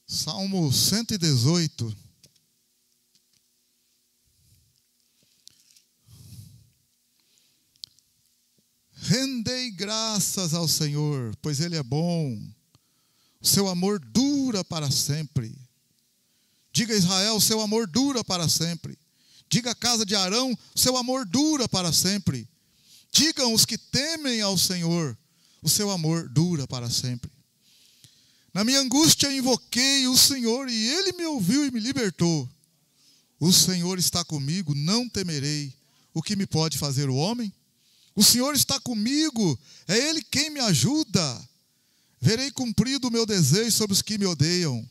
Salmo 118. Rendei graças ao Senhor, pois Ele é bom. O seu amor dura para sempre. Diga a Israel, o seu amor dura para sempre. Diga a casa de Arão, o seu amor dura para sempre. Digam os que temem ao Senhor, o seu amor dura para sempre. Na minha angústia invoquei o Senhor e Ele me ouviu e me libertou. O Senhor está comigo, não temerei. O que me pode fazer o homem? O Senhor está comigo, é Ele quem me ajuda. Verei cumprido o meu desejo sobre os que me odeiam.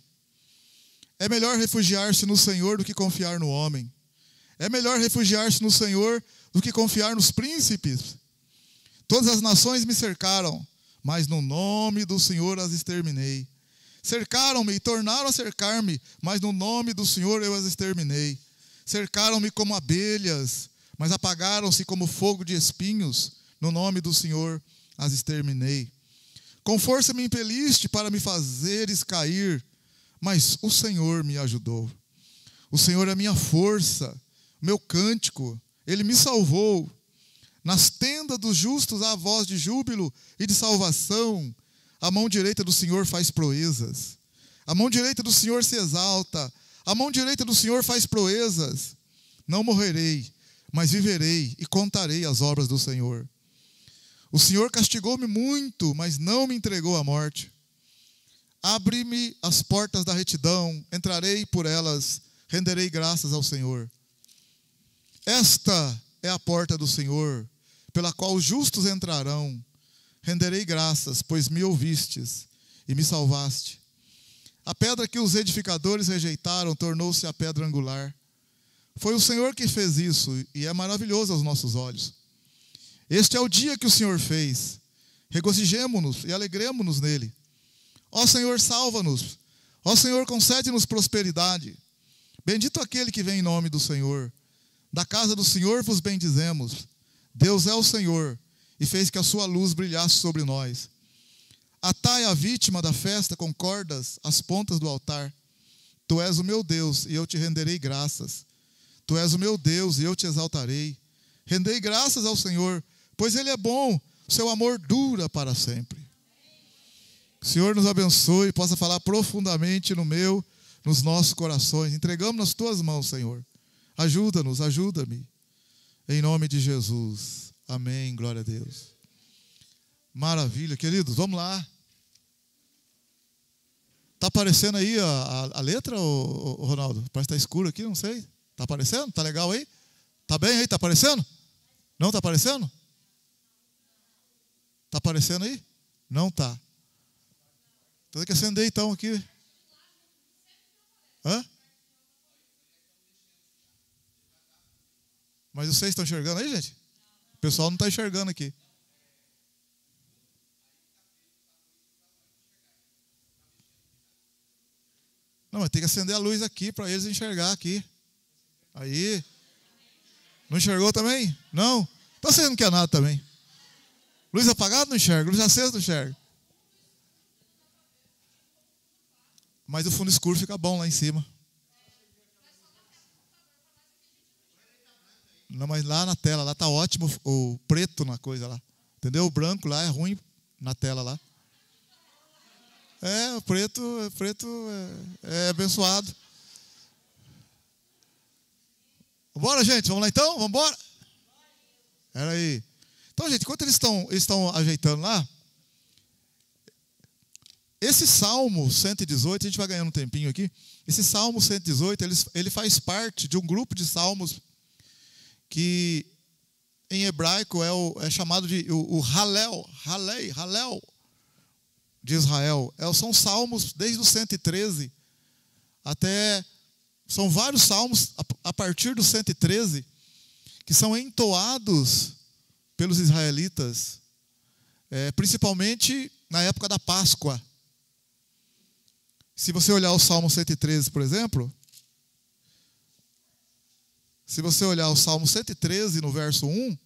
É melhor refugiar-se no Senhor do que confiar no homem. É melhor refugiar-se no Senhor do que confiar nos príncipes. Todas as nações me cercaram, mas no nome do Senhor as exterminei. Cercaram-me e tornaram a cercar-me, mas no nome do Senhor eu as exterminei. Cercaram-me como abelhas, mas apagaram-se como fogo de espinhos. No nome do Senhor as exterminei. Com força me impeliste para me fazeres cair, mas o Senhor me ajudou. O Senhor é minha força, meu cântico, Ele me salvou. Nas tendas dos justos há voz de júbilo e de salvação. A mão direita do Senhor faz proezas. A mão direita do Senhor se exalta. A mão direita do Senhor faz proezas. Não morrerei, mas viverei e contarei as obras do Senhor. O Senhor castigou-me muito, mas não me entregou à morte. Abre-me as portas da retidão, entrarei por elas, renderei graças ao Senhor. Esta é a porta do Senhor, pela qual os justos entrarão. Renderei graças, pois me ouvistes e me salvaste. A pedra que os edificadores rejeitaram tornou-se a pedra angular. Foi o Senhor que fez isso, e é maravilhoso aos nossos olhos. Este é o dia que o Senhor fez. Regozijemo-nos e alegremo-nos nele. Ó Senhor, salva-nos. Ó Senhor, concede-nos prosperidade. Bendito aquele que vem em nome do Senhor. Da casa do Senhor vos bendizemos. Deus é o Senhor, e fez que a sua luz brilhasse sobre nós. Atai a vítima da festa com cordas às pontas do altar. Tu és o meu Deus, e eu te renderei graças. Tu és o meu Deus, e eu te exaltarei. Rendei graças ao Senhor, pois Ele é bom, o seu amor dura para sempre. O Senhor nos abençoe e possa falar profundamente nos nossos corações. Entregamos nas tuas mãos, Senhor. Ajuda-nos, ajuda-me. Em nome de Jesus. Amém, glória a Deus. Maravilha, queridos, vamos lá. Está aparecendo aí a letra, Ronaldo? Parece que está escuro aqui, não sei. Está aparecendo? Está legal aí? Está bem aí? Está aparecendo? Não está aparecendo? Está aparecendo aí? Não está. Então tem que acender então aqui. Hã? Mas vocês estão enxergando aí, gente? O pessoal não está enxergando aqui. Não, mas tem que acender a luz aqui para eles enxergar aqui. Aí. Não enxergou também? Não? Então você não quer nada também. Luz apagada não enxerga, luz acesa não enxerga. Mas o fundo escuro fica bom lá em cima. Não, mas lá na tela, lá está ótimo o preto na coisa lá. Entendeu? O branco lá é ruim na tela lá. O preto é abençoado. Vambora, gente? Vamos lá então? Vambora? Era aí. Então, gente, enquanto eles estão ajeitando lá, esse Salmo 118, a gente vai ganhando um tempinho aqui. Esse Salmo 118, ele faz parte de um grupo de salmos que em hebraico é chamado de o Halel de Israel. São salmos desde o 113 até... São vários salmos a partir do 113 que são entoados pelos israelitas, principalmente na época da Páscoa. Se você olhar o Salmo 113, por exemplo, se você olhar o Salmo 113, no verso 1,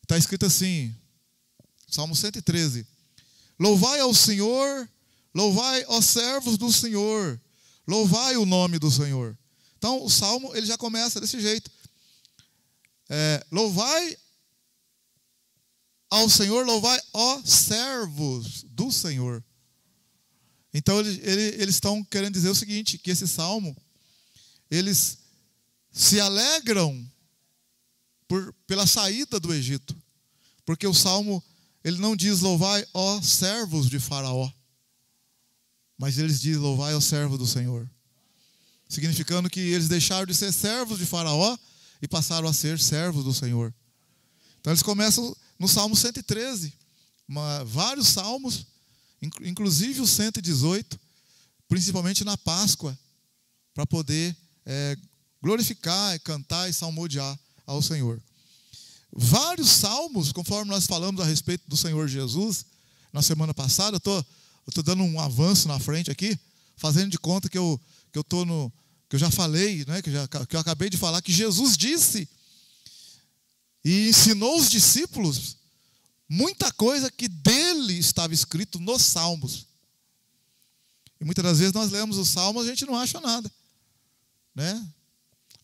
está escrito assim, Salmo 113: Louvai ao Senhor, louvai, ó servos do Senhor, louvai o nome do Senhor. Então, o Salmo, ele já começa desse jeito. Louvai ao Senhor, louvai, ó servos do Senhor. Então, eles estão querendo dizer o seguinte, que esse Salmo, eles se alegram pela saída do Egito. Porque o Salmo, ele não diz louvai, ó servos de Faraó, mas eles dizem louvai, ó servo do Senhor. Significando que eles deixaram de ser servos de Faraó e passaram a ser servos do Senhor. Então eles começam no Salmo 113, vários salmos, inclusive o 118, principalmente na Páscoa, para poder glorificar, cantar e salmodiar ao Senhor. Vários salmos, conforme nós falamos a respeito do Senhor Jesus, na semana passada, eu estou dando um avanço na frente aqui, fazendo de conta que eu já falei, né, que eu acabei de falar, que Jesus disse e ensinou os discípulos muita coisa que dele estava escrito nos Salmos. E muitas das vezes nós lemos os Salmos e a gente não acha nada, né?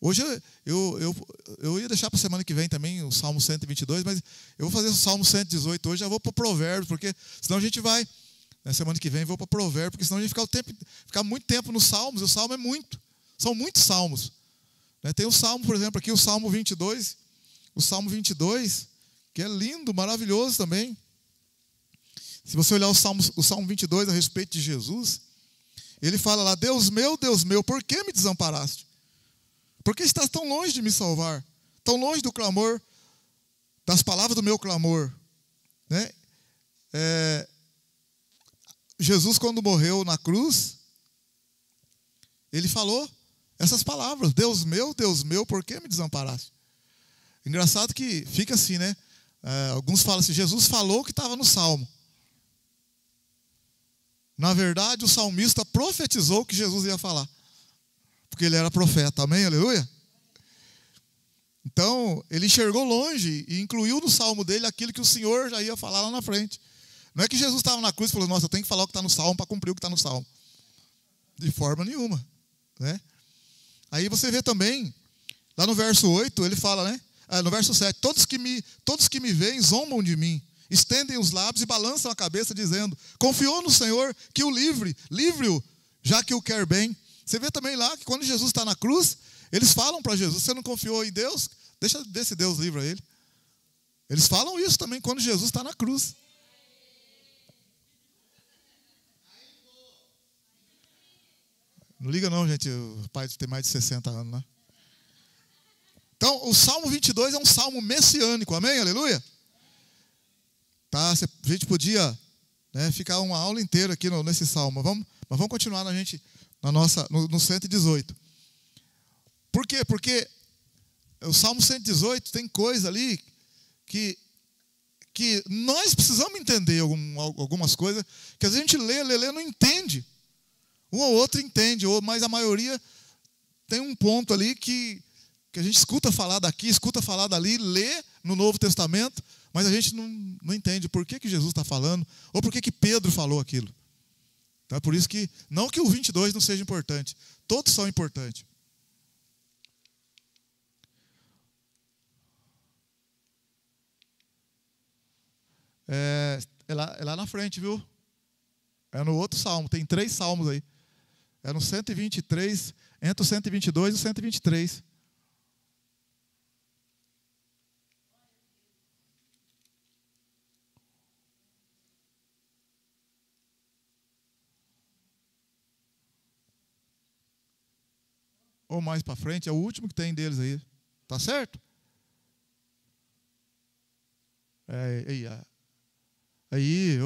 Hoje eu ia deixar para a semana que vem também o Salmo 122, mas eu vou fazer o Salmo 118 hoje, já vou para o Provérbios, porque senão a gente vai, na semana que vem eu vou para o Provérbios, porque senão a gente ficar muito tempo nos Salmos, e o Salmo são muitos Salmos. Tem o Salmo, por exemplo, aqui o Salmo 22, que é lindo, maravilhoso também. Se você olhar o Salmo 22 a respeito de Jesus, ele fala lá, Deus meu, por que me desamparaste? Por que estás tão longe de me salvar? Tão longe do clamor, das palavras do meu clamor? Né? Jesus, quando morreu na cruz, ele falou essas palavras, Deus meu, por que me desamparaste? Engraçado que fica assim, né? Alguns falam assim, Jesus falou que estava no Salmo. Na verdade, o salmista profetizou que Jesus ia falar, porque ele era profeta, amém, aleluia? Então, ele enxergou longe e incluiu no salmo dele aquilo que o Senhor já ia falar lá na frente. Não é que Jesus estava na cruz e falou, nossa, eu tenho que falar o que está no salmo para cumprir o que está no salmo. De forma nenhuma, né? Aí você vê também, lá no verso 8, ele fala, né? No verso 7, todos que me veem zombam de mim, estendem os lábios e balançam a cabeça dizendo, confiou no Senhor que o livre-o, já que o quer bem. Você vê também lá que quando Jesus está na cruz, eles falam para Jesus, você não confiou em Deus? Deixa desse Deus livre a ele. Eles falam isso também quando Jesus está na cruz. Não liga não, gente, o pai tem mais de 60 anos, né? Então, o Salmo 22 é um salmo messiânico, amém? Aleluia? Tá, a gente podia, né, ficar uma aula inteira aqui nesse salmo, mas vamos continuar no 118. Por quê? Porque o Salmo 118 tem coisa ali que nós precisamos entender algumas coisas, que às vezes a gente lê, não entende. Um ou outro entende, mas a maioria tem um ponto ali que a gente escuta falar daqui, escuta falar dali, lê no Novo Testamento, mas a gente não entende por que Jesus está falando, ou por que Pedro falou aquilo. Então é por isso que, não que o 22 não seja importante, todos são importantes. É lá na frente, viu? É no outro salmo, tem 3 salmos aí. É no 123, entre o 122 e o 123. Ou mais para frente, é o último que tem deles aí. Tá certo? Aí,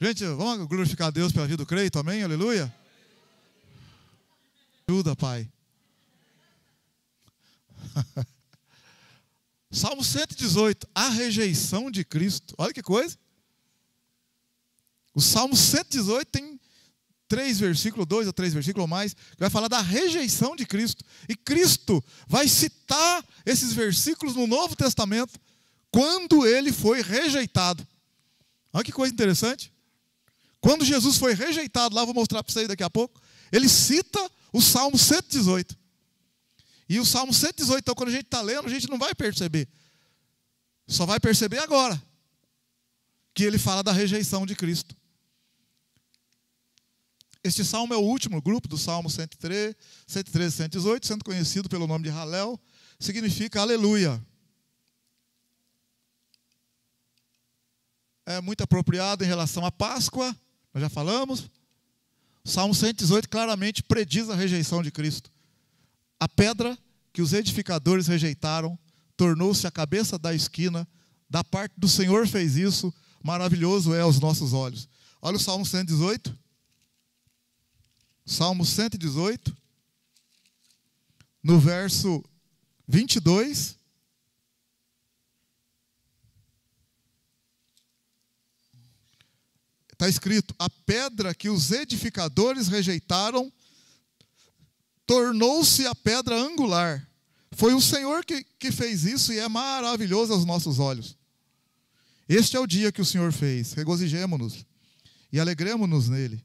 Gente, vamos glorificar a Deus pela vida do Creito, amém? Aleluia? Ajuda, Pai. Salmo 118, a rejeição de Cristo. Olha que coisa. O Salmo 118 tem 3 versículos, 2 ou 3 versículos ou mais, que vai falar da rejeição de Cristo. E Cristo vai citar esses versículos no Novo Testamento, quando ele foi rejeitado. Olha que coisa interessante. Quando Jesus foi rejeitado, lá vou mostrar para vocês daqui a pouco, ele cita o Salmo 118. E o Salmo 118, então, quando a gente está lendo, a gente não vai perceber. Só vai perceber agora que ele fala da rejeição de Cristo. Este salmo é o último grupo do Salmo 113 e 118, sendo conhecido pelo nome de Halel, significa aleluia. É muito apropriado em relação à Páscoa, nós já falamos. O Salmo 118 claramente prediz a rejeição de Cristo. A pedra que os edificadores rejeitaram tornou-se a cabeça da esquina, da parte do Senhor fez isso, maravilhoso é aos nossos olhos. Olha o Salmo 118. Salmo 118, no verso 22. Está escrito: a pedra que os edificadores rejeitaram tornou-se a pedra angular. Foi o Senhor que fez isso e é maravilhoso aos nossos olhos. Este é o dia que o Senhor fez. Regozijemo-nos e alegremo-nos nele.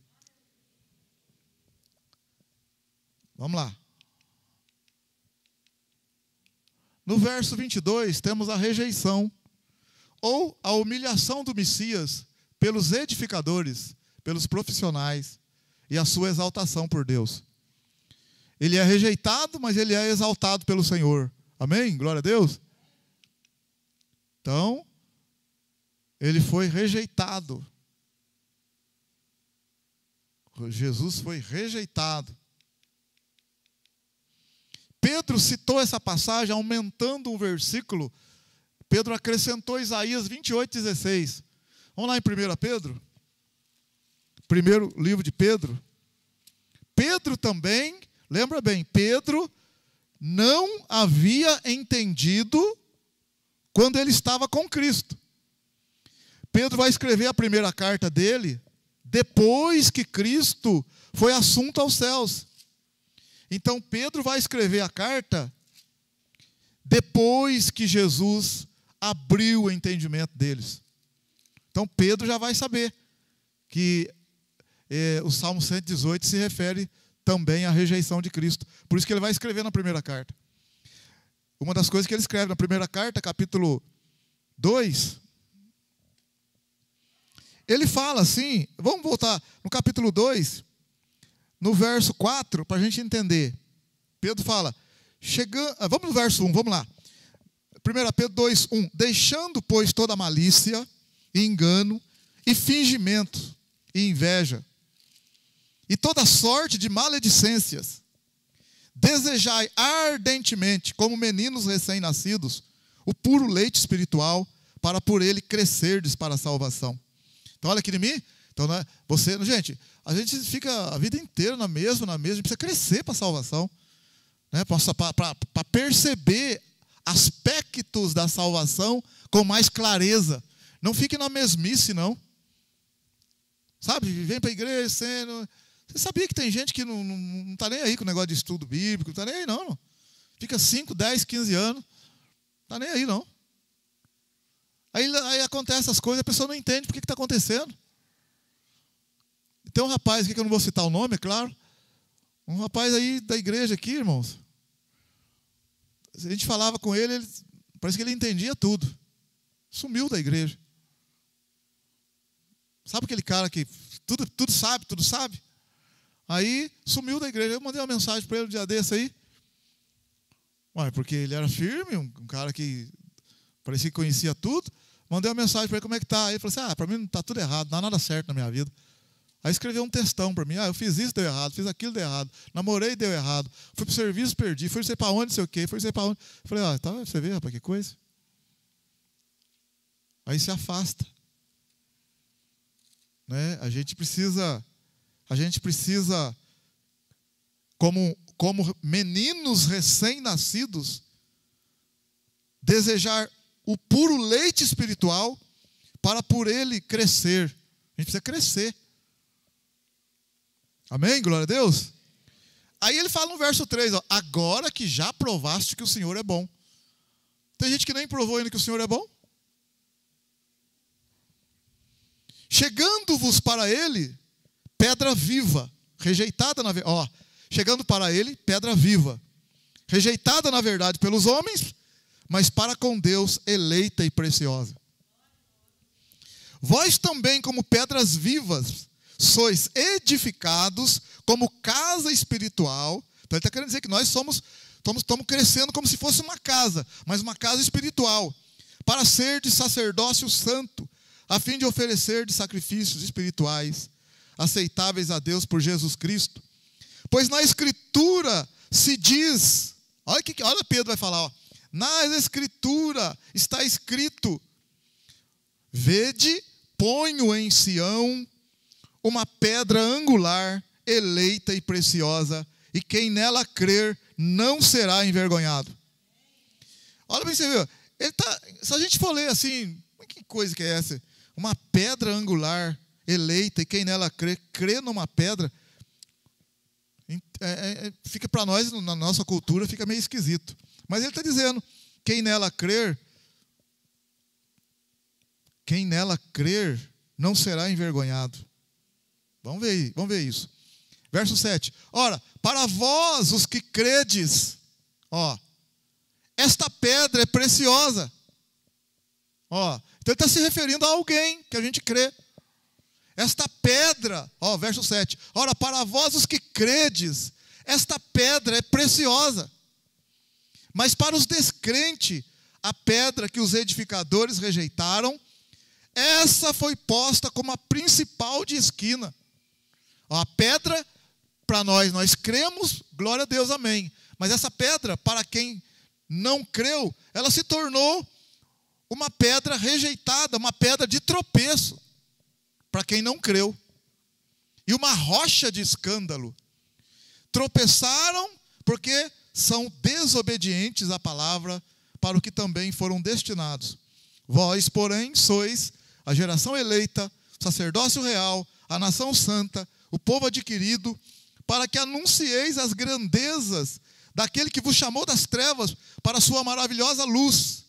Vamos lá. No verso 22, temos a rejeição ou a humilhação do Messias pelos edificadores, pelos profissionais e a sua exaltação por Deus. Ele é rejeitado, mas ele é exaltado pelo Senhor. Amém? Glória a Deus. Então, ele foi rejeitado. Jesus foi rejeitado. Pedro citou essa passagem aumentando um versículo. Pedro acrescentou Isaías 28:16. Vamos lá em 1 Pedro. Primeiro livro de Pedro. Pedro também, lembra bem, Pedro não havia entendido quando ele estava com Cristo. Pedro vai escrever a primeira carta dele depois que Cristo foi assunto aos céus. Então Pedro vai escrever a carta depois que Jesus abriu o entendimento deles. Então Pedro já vai saber que o Salmo 118 se refere também à rejeição de Cristo. Por isso que ele vai escrever na primeira carta. Uma das coisas que ele escreve na primeira carta, capítulo 2, ele fala assim, vamos voltar no capítulo 2, no verso 4, para a gente entender. Pedro fala, vamos no verso 1, vamos lá. 1 Pedro 2, 1. Deixando, pois, toda malícia, e engano, e fingimento, e inveja, e toda sorte de maledicências, desejai ardentemente, como meninos recém-nascidos, o puro leite espiritual, para por ele crescerdes para a salvação. Então, olha aqui em mim. Então, né, gente, a gente fica a vida inteira na mesma, a gente precisa crescer para a salvação, né, para perceber aspectos da salvação com mais clareza. Não fique na mesmice, não. Sabe, vem para a igreja sendo... Você sabia que tem gente que não está nem aí com o negócio de estudo bíblico, não está nem aí não. Fica 5, 10, 15 anos, não está nem aí não. Aí acontecem essas coisas, a pessoa não entende por que está acontecendo. Tem um rapaz aqui, que eu não vou citar o nome, é claro. Um rapaz aí da igreja aqui, irmãos. A gente falava com ele, parece que ele entendia tudo. Sumiu da igreja. Sabe aquele cara que tudo sabe? Aí sumiu da igreja. Eu mandei uma mensagem para ele um dia desse aí. Ué, porque ele era firme, um cara que parecia que conhecia tudo. Mandei uma mensagem para ele, como é que tá? Aí ele falou assim, para mim não está tudo errado, não dá nada certo na minha vida. Aí escreveu um textão para mim, eu fiz isso, deu errado, fiz aquilo, deu errado, namorei, deu errado, fui para o serviço, perdi, fui não sei para onde, não sei o quê, fui não sei para onde. Eu falei, tá, você vê, rapaz, que coisa. Aí se afasta. Né? A gente precisa, como meninos recém-nascidos, desejar o puro leite espiritual para por ele crescer. A gente precisa crescer. Amém? Glória a Deus. Aí ele fala no verso 3, agora que já provaste que o Senhor é bom. Tem gente que nem provou ainda que o Senhor é bom. chegando-vos para ele, pedra viva, rejeitada na verdade. Chegando para ele, pedra viva, rejeitada na verdade pelos homens, mas para com Deus eleita e preciosa. Vós também, como pedras vivas, sois edificados como casa espiritual. Então ele está querendo dizer que nós estamos crescendo como se fosse uma casa, mas uma casa espiritual, para ser de sacerdócio santo, a fim de oferecer de sacrifícios espirituais, aceitáveis a Deus por Jesus Cristo. Pois na Escritura se diz, olha Pedro vai falar, na Escritura está escrito: vede, ponho em Sião uma pedra angular, eleita e preciosa, e quem nela crer não será envergonhado. Olha bem, você viu? Se a gente for ler assim, que coisa que é essa? Uma pedra angular, eleita, e quem nela crê numa pedra, fica para nós, na nossa cultura, fica meio esquisito. Mas ele está dizendo, quem nela crer não será envergonhado. Vamos ver isso. Verso 7. Ora, para vós os que credes, esta pedra é preciosa. Então ele está se referindo a alguém que a gente crê. Esta pedra, verso 7. Ora, para vós os que credes, esta pedra é preciosa. Mas para os descrentes, a pedra que os edificadores rejeitaram, essa foi posta como a principal de esquina. A pedra, para nós cremos, glória a Deus, amém. Mas essa pedra, para quem não creu, ela se tornou uma pedra rejeitada, uma pedra de tropeço, para quem não creu. E uma rocha de escândalo. Tropeçaram porque são desobedientes à palavra, para o que também foram destinados. Vós, porém, sois a geração eleita, o sacerdócio real, a nação santa, o povo adquirido, para que anuncieis as grandezas daquele que vos chamou das trevas para a sua maravilhosa luz.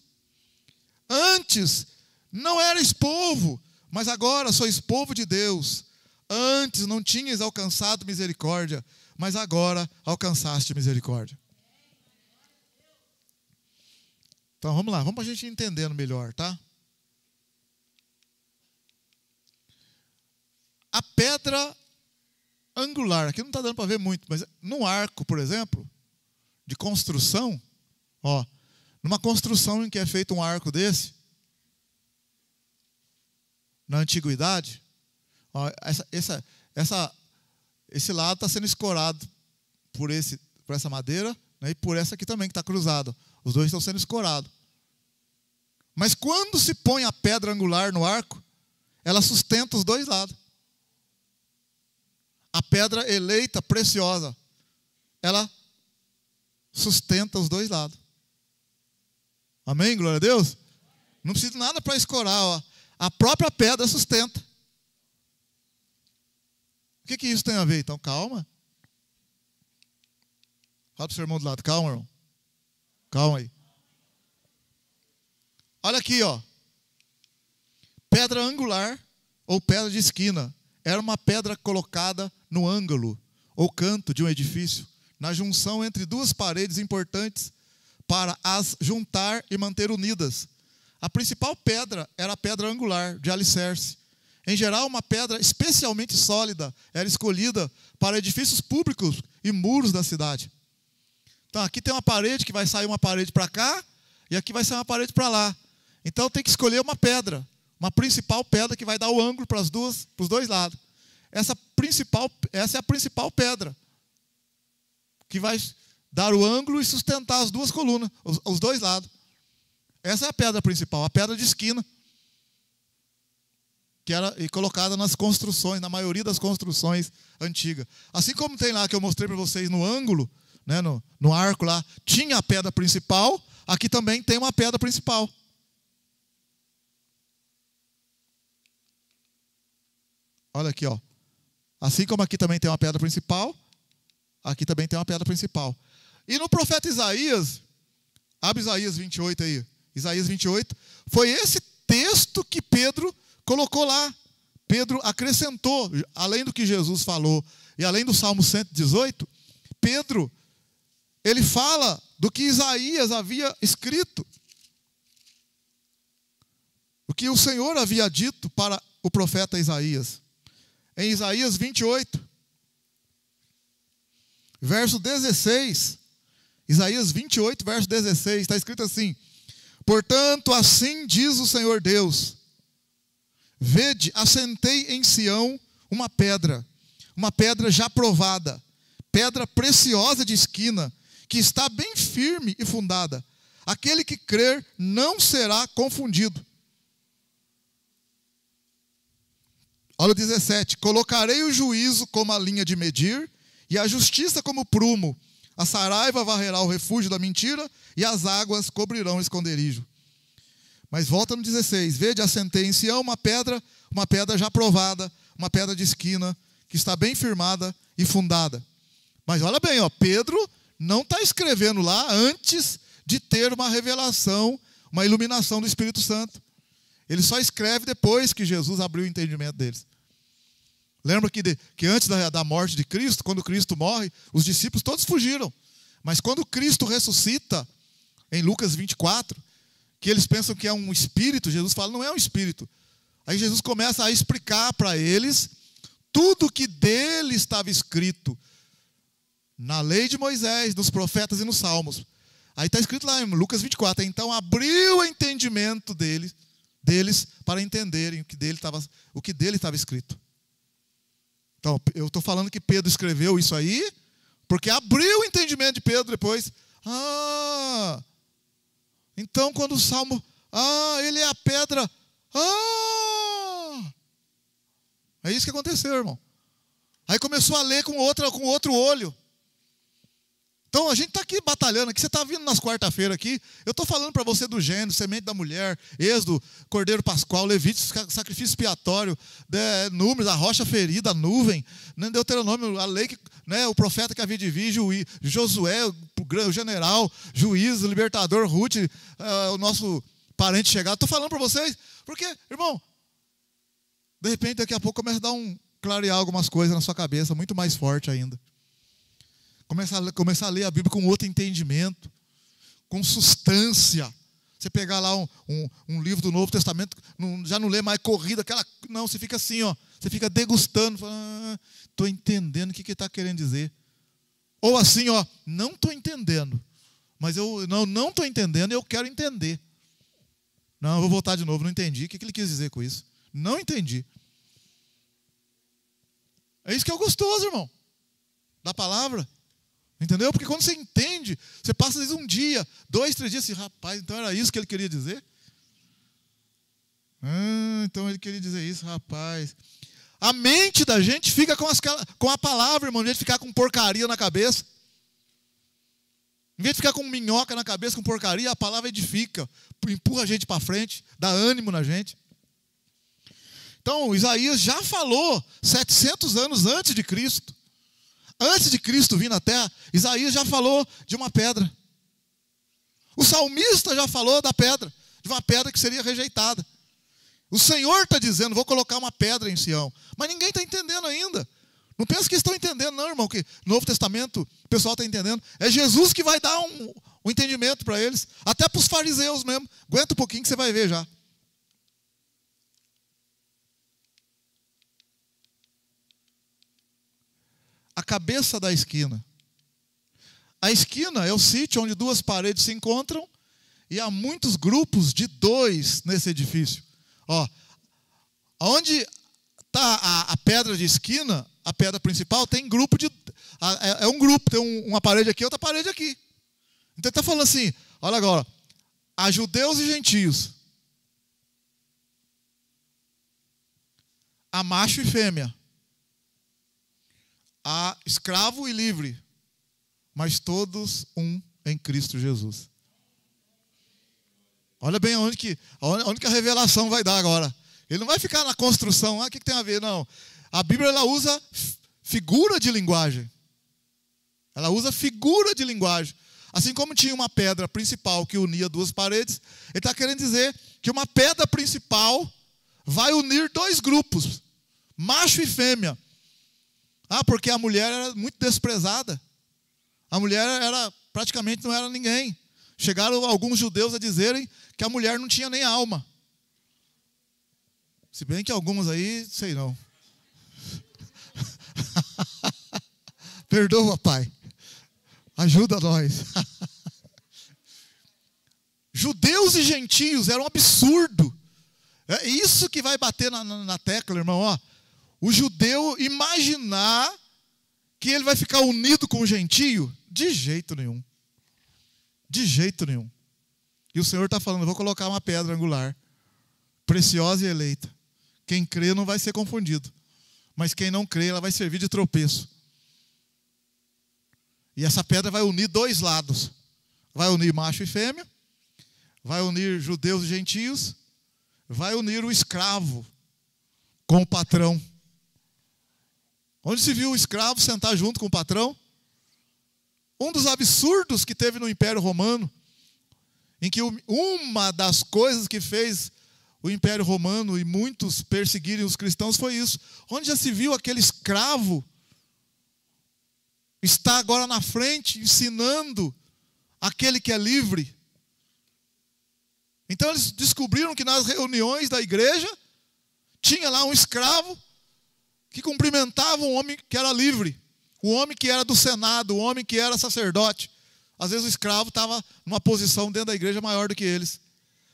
Antes não erais povo, mas agora sois povo de Deus. Antes não tinhais alcançado misericórdia, mas agora alcançaste misericórdia. Então vamos lá, vamos para a gente entendendo melhor, tá? A pedra angular, aqui não está dando para ver muito, mas num arco, por exemplo, de construção, numa construção em que é feito um arco desse, na antiguidade, esse lado está sendo escorado por essa madeira, né, e por essa aqui também que está cruzada. Os dois estão sendo escorados. Mas quando se põe a pedra angular no arco, ela sustenta os dois lados. A pedra eleita, preciosa, ela sustenta os dois lados. Amém? Glória a Deus? Não precisa de nada para escorar. A própria pedra sustenta. O que isso tem a ver? Então, calma. Fala para o seu irmão do lado. Calma, irmão. Calma aí. Olha aqui, pedra angular ou pedra de esquina. Era uma pedra colocada no ângulo ou canto de um edifício, na junção entre duas paredes importantes para as juntar e manter unidas. A principal pedra era a pedra angular, de alicerce. Em geral, uma pedra especialmente sólida era escolhida para edifícios públicos e muros da cidade. Então, aqui tem uma parede que vai sair uma parede para cá e aqui vai sair uma parede para lá. Então, tem que escolher uma pedra, uma principal pedra que vai dar o ângulo para os dois lados. Essa é a principal pedra que vai dar o ângulo e sustentar as duas colunas, os dois lados. Essa é a pedra principal, a pedra de esquina, que era colocada nas construções, na maioria das construções antigas. Assim como tem lá que eu mostrei para vocês no ângulo, né, no arco lá, tinha a pedra principal, aqui também tem uma pedra principal. Olha aqui, assim como aqui também tem uma pedra principal, aqui também tem uma pedra principal. E no profeta Isaías, abre Isaías 28 aí. Isaías 28, foi esse texto que Pedro colocou lá Pedro acrescentou, além do que Jesus falou, e além do Salmo 118, Pedro, ele fala do que Isaías havia escrito. O que o Senhor havia dito para o profeta Isaías. Em Isaías 28, verso 16. Isaías 28, verso 16, está escrito assim: portanto, assim diz o Senhor Deus: vede, assentei em Sião uma pedra já provada, pedra preciosa de esquina, que está bem firme e fundada. Aquele que crer não será confundido. Olha o 17: colocarei o juízo como a linha de medir, e a justiça como prumo. A saraiva varrerá o refúgio da mentira, e as águas cobrirão o esconderijo. Mas volta no 16: vede, assentei em Sião uma pedra já provada, uma pedra de esquina, que está bem firmada e fundada. Mas olha bem, Pedro não está escrevendo lá antes de ter uma revelação, uma iluminação do Espírito Santo. Ele só escreve depois que Jesus abriu o entendimento deles. Lembra que antes da morte de Cristo, quando Cristo morre, os discípulos todos fugiram. Mas quando Cristo ressuscita, em Lucas 24, que eles pensam que é um espírito, Jesus fala, não é um espírito. Aí Jesus começa a explicar para eles tudo que dele estava escrito na lei de Moisés, nos profetas e nos salmos. Aí está escrito lá em Lucas 24, então abriu o entendimento deles para entenderem o que dele estava escrito. Então, eu estou falando que Pedro escreveu isso aí, porque abriu o entendimento de Pedro depois. Então quando o Salmo, ele é a pedra. É isso que aconteceu, irmão. Aí começou a ler com outro olho. Então a gente está aqui batalhando, aqui você está vindo nas quarta-feiras aqui, eu estou falando para você do Gênesis, semente da mulher, Êxodo, Cordeiro Pascual, Levítico, sacrifício expiatório, Números, a rocha ferida, a nuvem, Deuteronômio, a lei, o profeta que havia de vir, Josué, o general, juiz, o libertador, Ruth, o nosso parente chegado. Estou falando para vocês, porque, irmão, de repente daqui a pouco começa a clarear algumas coisas na sua cabeça, muito mais forte ainda. Começa a ler a Bíblia com outro entendimento, com substância. Você pegar lá um livro do Novo Testamento, já não lê mais corrida, não, você fica assim, você fica degustando, estou entendendo o que ele está querendo dizer. Ou assim, não estou entendendo, mas eu não estou entendendo e eu quero entender. Não, eu vou voltar de novo, não entendi. O que ele quis dizer com isso? Não entendi. É isso que é o gostoso, irmão, da palavra. Entendeu? Porque quando você entende, você passa às vezes um dia, 2, 3 dias assim, rapaz, então era isso que ele queria dizer? Então ele queria dizer isso, rapaz. A mente da gente fica com a palavra, irmão, em vez de ficar com porcaria na cabeça. Em vez de ficar com minhoca na cabeça, com porcaria, a palavra edifica, empurra a gente para frente, dá ânimo na gente. Então, Isaías já falou 700 anos antes de Cristo. Antes de Cristo vir na terra, Isaías já falou de uma pedra. O salmista já falou da pedra, de uma pedra que seria rejeitada. O Senhor está dizendo, vou colocar uma pedra em Sião. Mas ninguém está entendendo ainda. Não pensa que estão entendendo, não, irmão, que no Novo Testamento o pessoal está entendendo. É Jesus que vai dar um entendimento para eles, até para os fariseus mesmo. Aguenta um pouquinho que você vai ver já. A cabeça da esquina. A esquina é o sítio onde 2 paredes se encontram e há muitos grupos de 2 nesse edifício. Onde está a pedra de esquina, a pedra principal, tem grupo de... É um grupo, tem uma parede aqui, outra parede aqui. Então ele está falando assim, olha agora, há judeus e gentios. Há macho e fêmea. Há escravo e livre, mas todos um em Cristo Jesus. Olha bem onde que a revelação vai dar agora. Ele não vai ficar na construção, o que tem a ver? Não. A Bíblia ela usa figura de linguagem. Ela usa figura de linguagem. Assim como tinha uma pedra principal que unia 2 paredes, ele está querendo dizer que uma pedra principal vai unir 2 grupos. macho e fêmea. Ah, porque a mulher era muito desprezada. A mulher praticamente não era ninguém. Chegaram alguns judeus a dizerem que a mulher não tinha nem alma. Se bem que alguns aí, sei não. Perdoa, Pai. Ajuda nós. Judeus e gentios, era um absurdo. É isso que vai bater na tecla, irmão. Ó, o judeu imaginar que ele vai ficar unido com o gentio, de jeito nenhum. De jeito nenhum. E o Senhor está falando, eu vou colocar uma pedra angular, preciosa e eleita. Quem crê não vai ser confundido. Mas quem não crê, ela vai servir de tropeço. E essa pedra vai unir dois lados. Vai unir macho e fêmea, vai unir judeus e gentios, vai unir o escravo com o patrão. Onde se viu o escravo sentar junto com o patrão? Um dos absurdos que teve no Império Romano, em que uma das coisas que fez o Império Romano e muitos perseguirem os cristãos foi isso. Onde já se viu aquele escravo está agora na frente ensinando aquele que é livre. Então eles descobriram que nas reuniões da igreja tinha lá um escravo que cumprimentava um homem que era livre, o homem que era do Senado, o homem que era sacerdote. Às vezes o escravo estava numa posição dentro da igreja maior do que eles.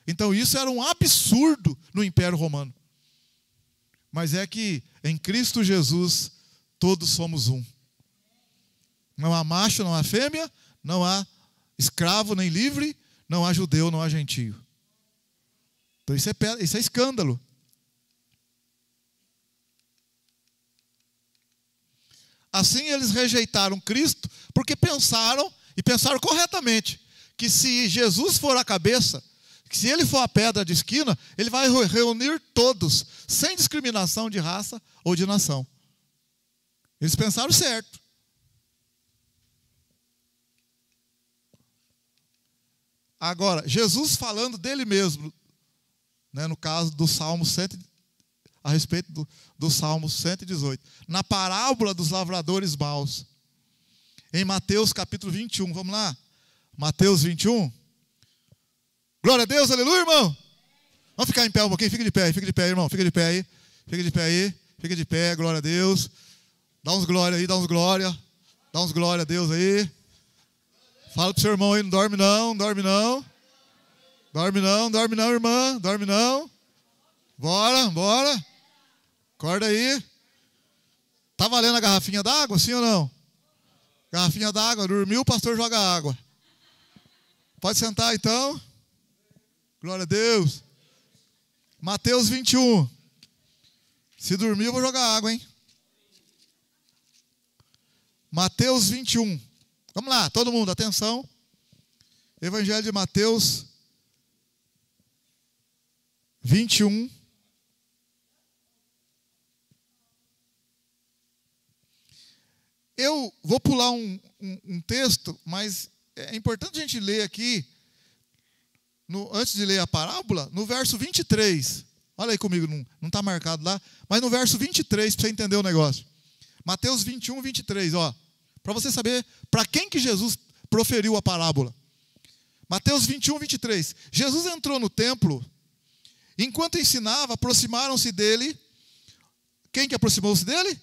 Então isso era um absurdo no Império Romano. Mas é que em Cristo Jesus todos somos um. Não há macho, não há fêmea, não há escravo nem livre, não há judeu, não há gentio. Então isso é escândalo. Assim eles rejeitaram Cristo porque pensaram, e pensaram corretamente, que se Jesus for a cabeça, que se ele for a pedra de esquina, ele vai reunir todos, sem discriminação de raça ou de nação. Eles pensaram certo. Agora, Jesus falando dele mesmo, né, no caso do Salmo 100, a respeito do Salmo 118, na parábola dos lavradores maus, em Mateus capítulo 21, vamos lá? Mateus 21. Glória a Deus, aleluia, irmão. Vamos ficar em pé um pouquinho, fica de pé, irmão, fica de pé aí, fica de pé, glória a Deus. Dá uns glória aí, dá uns glória a Deus aí. Fala pro seu irmão aí, não dorme não, dorme não, irmã, dorme não. Bora. Acorda aí. Tá valendo a garrafinha d'água, sim ou não? Garrafinha d'água, dormiu, o pastor joga água. Pode sentar então. Glória a Deus. Mateus 21. Se dormir, eu vou jogar água, hein? Mateus 21. Vamos lá, todo mundo, atenção. Evangelho de Mateus 21. Eu vou pular um texto, mas é importante a gente ler aqui, antes de ler a parábola, no verso 23. Olha aí comigo, não está marcado lá, mas no verso 23, para você entender o negócio. Mateus 21, 23, ó. Para você saber para quem que Jesus proferiu a parábola. Mateus 21, 23. Jesus entrou no templo, enquanto ensinava, aproximaram-se dele. Quem que aproximou-se dele?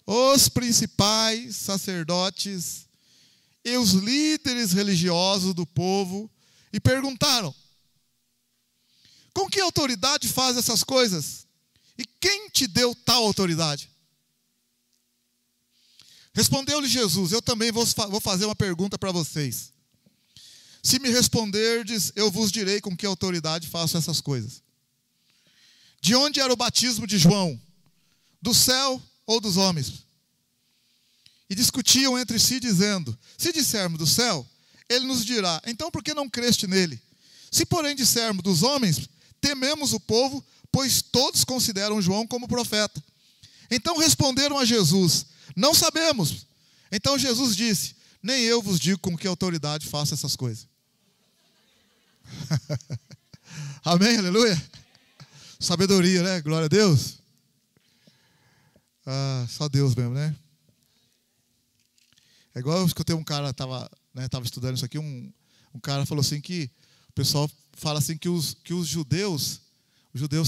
Os principais sacerdotes e os líderes religiosos do povo, e perguntaram: com que autoridade faz essas coisas? E quem te deu tal autoridade? Respondeu-lhe Jesus: eu também vou fazer uma pergunta para vocês. Se me responderdes, eu vos direi com que autoridade faço essas coisas. De onde era o batismo de João? Do céu ou dos homens? E discutiam entre si, dizendo: se dissermos do céu, ele nos dirá: então por que não creste nele? Se porém dissermos dos homens, tememos o povo, pois todos consideram João como profeta. Então responderam a Jesus: não sabemos. Então Jesus disse: nem eu vos digo com que autoridade faço essas coisas. Amém, aleluia. Sabedoria, né? Glória a Deus. Ah, só Deus mesmo, né? É igual eu escutei um cara, tava estudando isso aqui, um cara falou assim que o pessoal fala assim que os judeus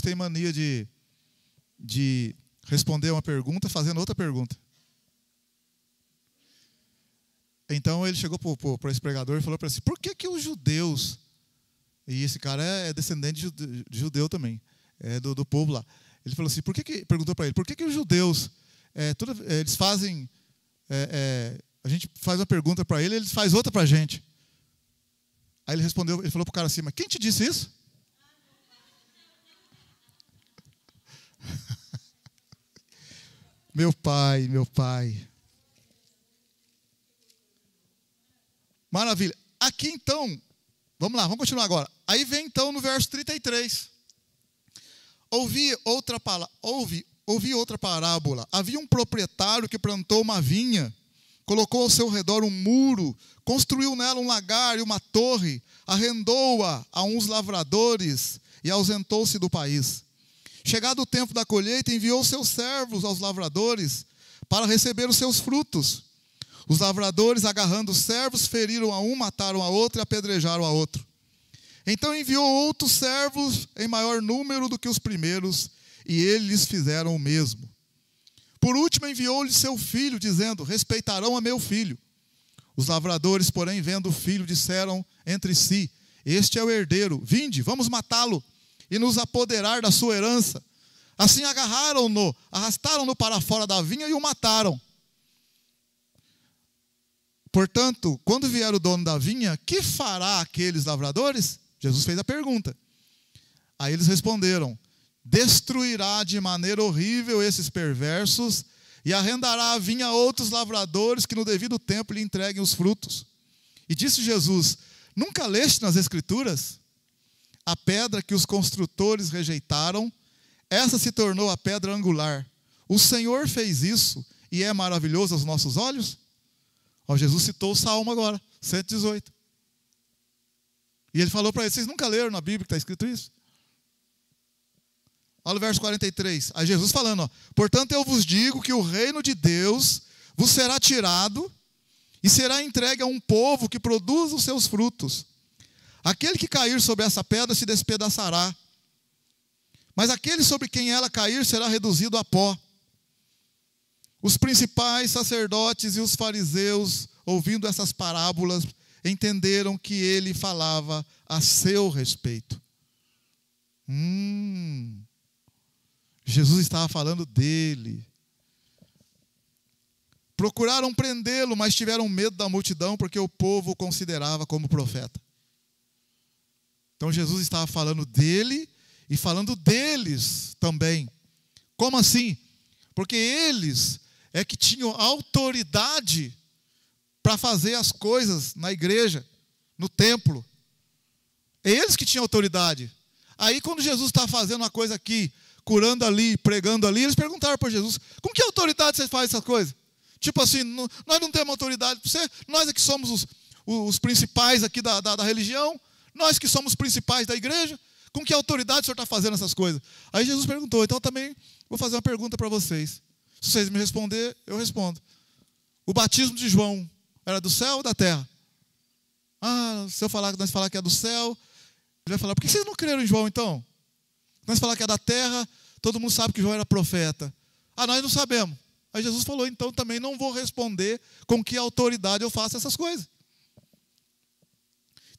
têm mania de responder uma pergunta fazendo outra pergunta. Então ele chegou para esse pregador e falou para ele assim, por que os judeus, e esse cara é descendente de judeu também, é do povo lá. Ele falou assim, perguntou para ele, por que os judeus, eles fazem, a gente faz uma pergunta para ele, eles fazem outra para a gente. Aí ele respondeu, ele falou para o cara assim, mas quem te disse isso? Meu pai. Maravilha. Aqui então, vamos lá, vamos continuar agora. Aí vem então no verso 33. Ouvi outra parábola. Havia um proprietário que plantou uma vinha, colocou ao seu redor um muro, construiu nela um lagar e uma torre, arrendou-a a uns lavradores e ausentou-se do país. Chegado o tempo da colheita, enviou seus servos aos lavradores para receber os seus frutos. Os lavradores, agarrando os servos, feriram a um, mataram a outro e apedrejaram a outro. Então enviou outros servos em maior número do que os primeiros, e eles lhes fizeram o mesmo. Por último, enviou-lhe seu filho, dizendo, respeitarão a meu filho. Os lavradores, porém, vendo o filho, disseram entre si, este é o herdeiro, vinde, vamos matá-lo e nos apoderar da sua herança. Assim agarraram-no, arrastaram-no para fora da vinha e o mataram. Portanto, quando vier o dono da vinha, que fará aqueles lavradores? Jesus fez a pergunta. Aí eles responderam, destruirá de maneira horrível esses perversos e arrendará a vinha a outros lavradores que no devido tempo lhe entreguem os frutos. E disse Jesus, nunca leste nas Escrituras? A pedra que os construtores rejeitaram, essa se tornou a pedra angular. O Senhor fez isso e é maravilhoso aos nossos olhos? Ó, Jesus citou o Salmo agora, 118. E ele falou para eles, vocês nunca leram na Bíblia que está escrito isso? Olha o verso 43. Aí Jesus falando, ó, portanto eu vos digo que o reino de Deus vos será tirado e será entregue a um povo que produz os seus frutos. Aquele que cair sobre essa pedra se despedaçará, mas aquele sobre quem ela cair será reduzido a pó. Os principais sacerdotes e os fariseus, ouvindo essas parábolas, entenderam que ele falava a seu respeito. Jesus estava falando dele. Procuraram prendê-lo, mas tiveram medo da multidão, porque o povo o considerava como profeta. Então Jesus estava falando dele e falando deles também. Como assim? Porque eles é que tinham autoridade para fazer as coisas na igreja, no templo. É eles que tinham autoridade. Aí quando Jesus está fazendo uma coisa aqui, curando ali, pregando ali, eles perguntaram para Jesus, com que autoridade você faz essas coisas? Tipo assim, nós não temos autoridade para você, nós é que somos os principais aqui da religião, nós que somos os principais da igreja, com que autoridade o senhor está fazendo essas coisas? Aí Jesus perguntou, então também vou fazer uma pergunta para vocês. Se vocês me responder, eu respondo. O batismo de João era do céu ou da terra? Se nós falar que é do céu, ele vai falar, por que vocês não creram em João então? Nós falar que é da terra, todo mundo sabe que João era profeta. Nós não sabemos. Aí Jesus falou, então também não vou responder com que autoridade eu faço essas coisas.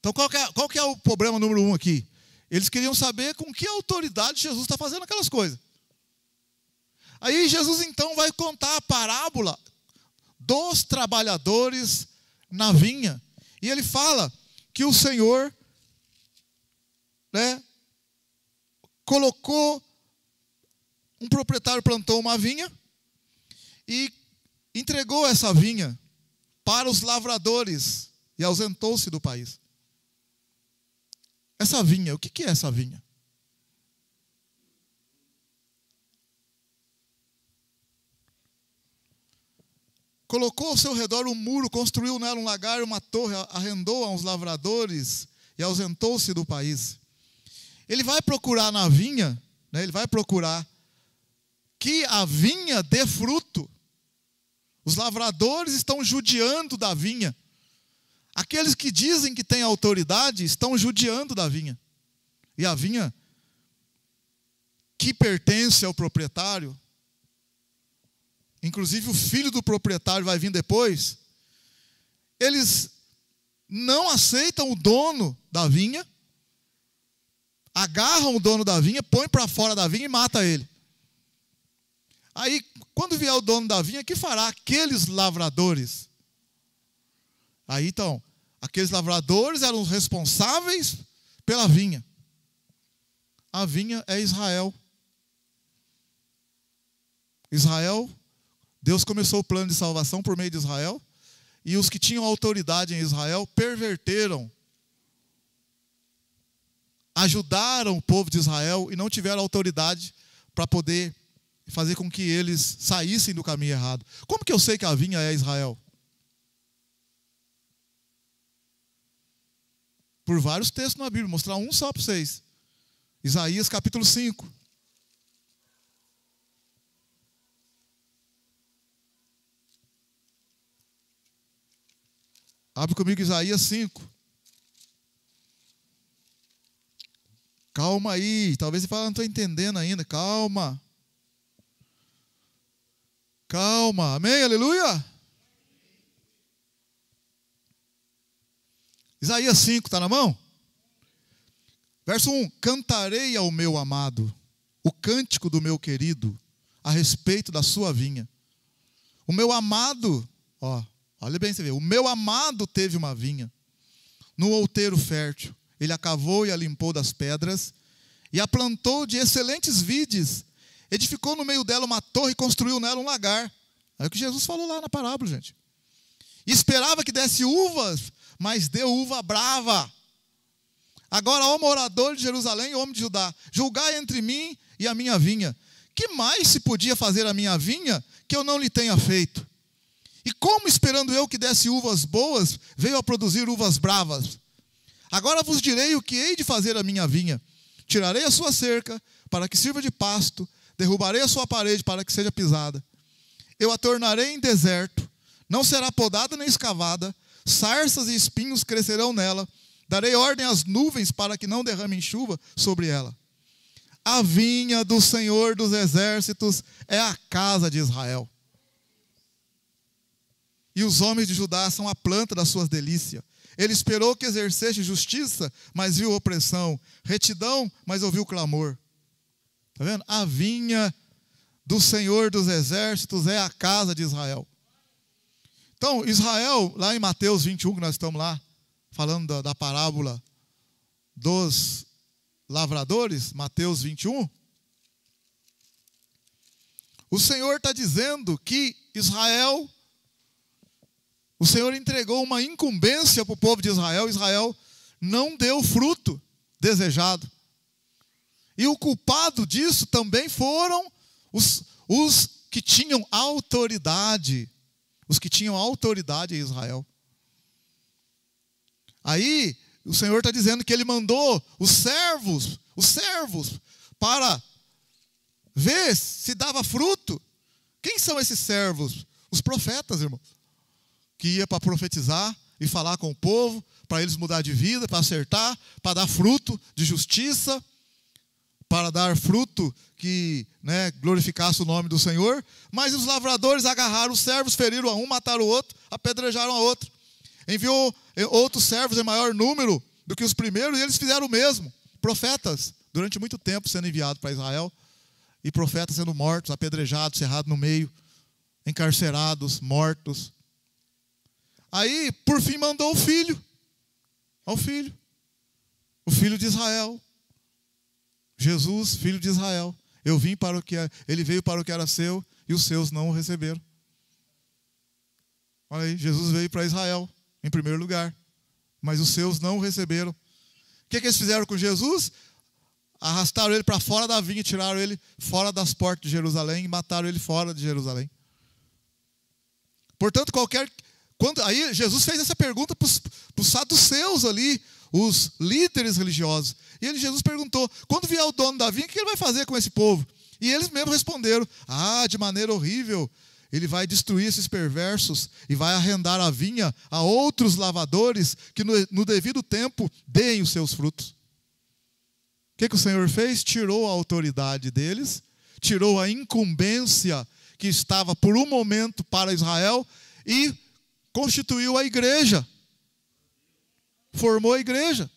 Então qual que é o problema número 1 aqui? Eles queriam saber com que autoridade Jesus está fazendo aquelas coisas. Aí Jesus então vai contar a parábola dos trabalhadores na vinha. E ele fala que o Senhor, colocou, um proprietário plantou uma vinha e entregou essa vinha para os lavradores e ausentou-se do país. Essa vinha, o que é essa vinha? Colocou ao seu redor um muro, construiu nela um lagar e uma torre, arrendou a uns lavradores e ausentou-se do país. Ele vai procurar na vinha né, ele vai procurar que a vinha dê fruto. Os lavradores estão judiando da vinha. Aqueles que dizem que têm autoridade estão judiando da vinha. E a vinha que pertence ao proprietário, inclusive o filho do proprietário vai vir depois, eles não aceitam o dono da vinha, agarram o dono da vinha, põem para fora da vinha e mata ele. Aí, quando vier o dono da vinha, o que fará aqueles lavradores? Aí, então, aqueles lavradores eram os responsáveis pela vinha. A vinha é Israel. Israel, Deus começou o plano de salvação por meio de Israel, e os que tinham autoridade em Israel perverteram, ajudaram o povo de Israel e não tiveram autoridade para poder fazer com que eles saíssem do caminho errado. Como que eu sei que a vinha é Israel? Por vários textos na Bíblia, vou mostrar um só para vocês. Isaías capítulo 5. Abre comigo Isaías 5. Calma aí, talvez você fale, não estou entendendo ainda. Calma. Calma, amém, aleluia. Isaías 5, está na mão? Verso 1, cantarei ao meu amado o cântico do meu querido a respeito da sua vinha. O meu amado, olha bem, você vê, o meu amado teve uma vinha no outeiro fértil. Ele a cavou e a limpou das pedras e a plantou de excelentes vides. Edificou no meio dela uma torre e construiu nela um lagar. É o que Jesus falou lá na parábola, gente. E esperava que desse uvas, mas deu uva brava. Agora, ó morador de Jerusalém, homem de Judá, julgai entre mim e a minha vinha. Que mais se podia fazer a minha vinha que eu não lhe tenha feito? E como, esperando eu que desse uvas boas, veio a produzir uvas bravas? Agora vos direi o que hei de fazer a minha vinha. Tirarei a sua cerca, para que sirva de pasto, derrubarei a sua parede, para que seja pisada. Eu a tornarei em deserto, não será podada nem escavada, sarças e espinhos crescerão nela. Darei ordem às nuvens para que não derramem chuva sobre ela. A vinha do Senhor dos exércitos é a casa de Israel. E os homens de Judá são a planta das suas delícias. Ele esperou que exercesse justiça, mas viu opressão. Retidão, mas ouviu clamor. Está vendo? A vinha do Senhor dos exércitos é a casa de Israel. Então, Israel, lá em Mateus 21, que nós estamos lá, falando da parábola dos lavradores, Mateus 21, o Senhor está dizendo que Israel, o Senhor entregou uma incumbência para o povo de Israel. Israel não deu o fruto desejado. E o culpado disso também foram os que tinham autoridade. Os que tinham autoridade em Israel. Aí, o Senhor está dizendo que Ele mandou os servos, para ver se dava fruto. Quem são esses servos? Os profetas, irmão. Que ia para profetizar e falar com o povo, para eles mudar de vida, para acertar, para dar fruto de justiça, para dar fruto que glorificasse o nome do Senhor. Mas os lavradores agarraram os servos, feriram a um, mataram o outro, apedrejaram a outro. Enviou outros servos em maior número do que os primeiros, e eles fizeram o mesmo. Profetas, durante muito tempo sendo enviados para Israel, e profetas sendo mortos, apedrejados, cerrados no meio, encarcerados, mortos. Aí, por fim, mandou o filho. O filho de Israel. Jesus, filho de Israel. Ele veio para o que era seu, e os seus não o receberam. Olha aí, Jesus veio para Israel, em primeiro lugar, mas os seus não o receberam. O que eles fizeram com Jesus? Arrastaram ele para fora da vinha, tiraram ele fora das portas de Jerusalém e mataram ele fora de Jerusalém. Portanto, aí Jesus fez essa pergunta para os saduceus ali, os líderes religiosos. E Jesus perguntou, quando vier o dono da vinha, o que ele vai fazer com esse povo? E eles mesmos responderam, de maneira horrível, ele vai destruir esses perversos e vai arrendar a vinha a outros lavadores que no devido tempo deem os seus frutos. O que o Senhor fez? Tirou a autoridade deles, tirou a incumbência que estava por um momento para Israel e constituiu a igreja. Formou a igreja.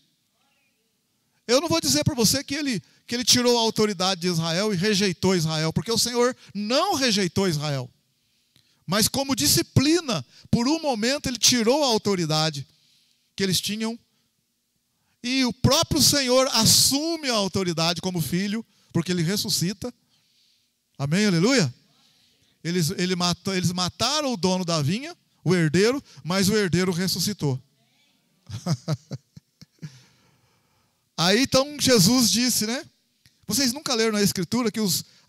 Eu não vou dizer para você que ele tirou a autoridade de Israel e rejeitou Israel, porque o Senhor não rejeitou Israel. Mas como disciplina, por um momento ele tirou a autoridade que eles tinham. E o próprio Senhor assume a autoridade como filho, porque ele ressuscita. Amém, aleluia? Eles mataram o dono da vinha, o herdeiro, mas o herdeiro ressuscitou. Aí então Jesus disse, né? Vocês nunca leram na Escritura que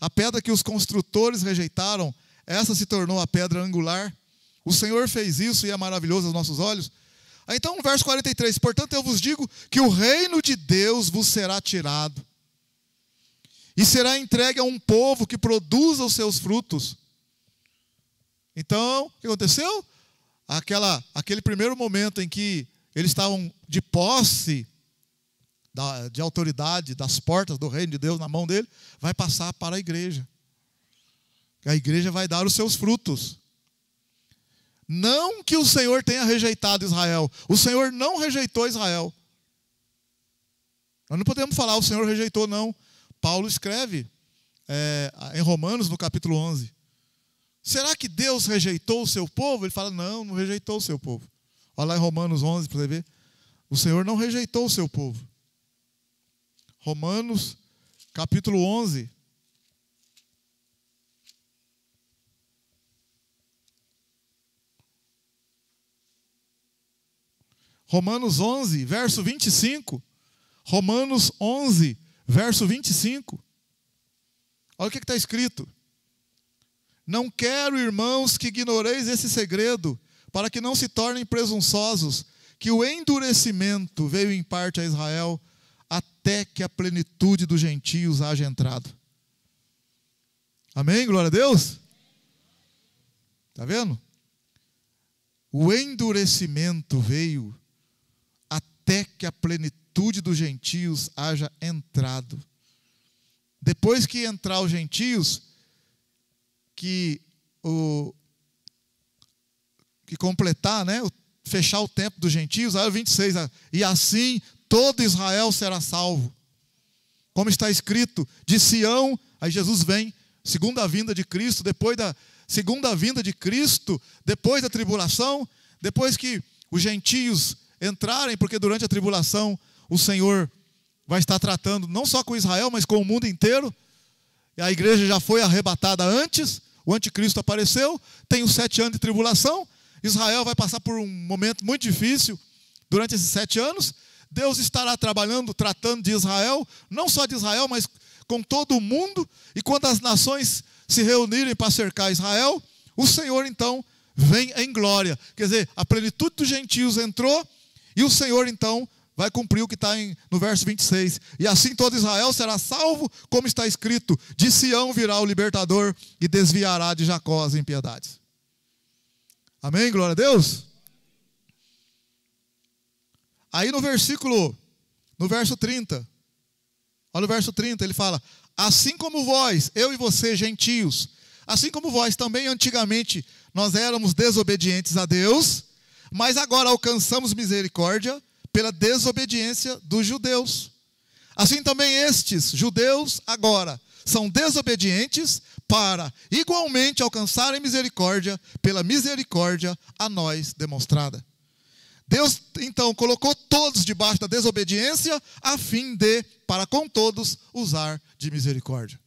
a pedra que os construtores rejeitaram, essa se tornou a pedra angular? O Senhor fez isso e é maravilhoso aos nossos olhos. Aí então, verso 43, portanto eu vos digo que o reino de Deus vos será tirado e será entregue a um povo que produza os seus frutos. Então, o que aconteceu? Aquele primeiro momento em que eles estavam de posse de autoridade das portas do reino de Deus na mão dele, vai passar para a igreja. A igreja vai dar os seus frutos. Não que o Senhor tenha rejeitado Israel. O Senhor não rejeitou Israel. Nós não podemos falar o Senhor rejeitou, não. Paulo escreve em Romanos, no capítulo 11. Será que Deus rejeitou o seu povo? Ele fala, não rejeitou o seu povo. Olha lá em Romanos 11 para você ver. O Senhor não rejeitou o seu povo. Romanos, capítulo 11. Romanos 11, verso 25. Romanos 11, verso 25. Olha o que está escrito. Não quero, irmãos, que ignoreis esse segredo, para que não se tornem presunçosos, que o endurecimento veio em parte a Israel, até que a plenitude dos gentios haja entrado. Amém? Glória a Deus? Está vendo? O endurecimento veio até que a plenitude dos gentios haja entrado. Depois que entrar os gentios, que completar, né, fechar o tempo dos gentios, aí o 26, e assim todo Israel será salvo. Como está escrito, de Sião, aí Jesus vem, segunda vinda de Cristo, depois da segunda vinda de Cristo, depois da tribulação, depois que os gentios entrarem, porque durante a tribulação o Senhor vai estar tratando não só com Israel, mas com o mundo inteiro. E a igreja já foi arrebatada antes, o anticristo apareceu, tem os 7 anos de tribulação, Israel vai passar por um momento muito difícil durante esses 7 anos. Deus estará trabalhando, tratando de Israel, não só de Israel, mas com todo o mundo. E quando as nações se reunirem para cercar Israel, o Senhor então vem em glória. Quer dizer, a plenitude dos gentios entrou e o Senhor então vai cumprir o que está no verso 26. E assim todo Israel será salvo, como está escrito, de Sião virá o libertador e desviará de Jacó as impiedades. Amém? Glória a Deus? Aí no verso 30, olha o verso 30, ele fala, assim como vós, eu e você, gentios, assim como vós também antigamente nós éramos desobedientes a Deus, mas agora alcançamos misericórdia pela desobediência dos judeus. Assim também estes judeus agora são desobedientes para igualmente alcançarem misericórdia pela misericórdia a nós demonstrada. Deus, então, colocou todos debaixo da desobediência, a fim de, para com todos, usar de misericórdia.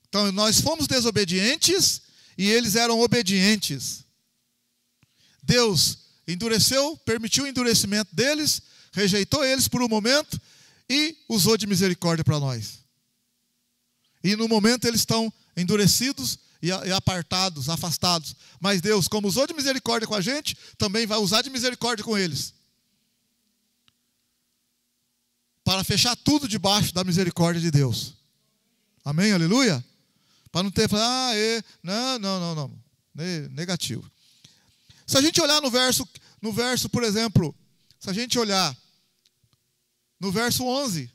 Então, nós fomos desobedientes e eles eram obedientes. Deus endureceu, permitiu o endurecimento deles, rejeitou eles por um momento e usou de misericórdia para nós. E no momento eles estão endurecidos e apartados, afastados. Mas Deus, como usou de misericórdia com a gente, também vai usar de misericórdia com eles. para fechar tudo debaixo da misericórdia de Deus. Amém? Aleluia? Para não ter, não. Negativo. Se a gente olhar no verso, por exemplo, se a gente olhar no verso 11.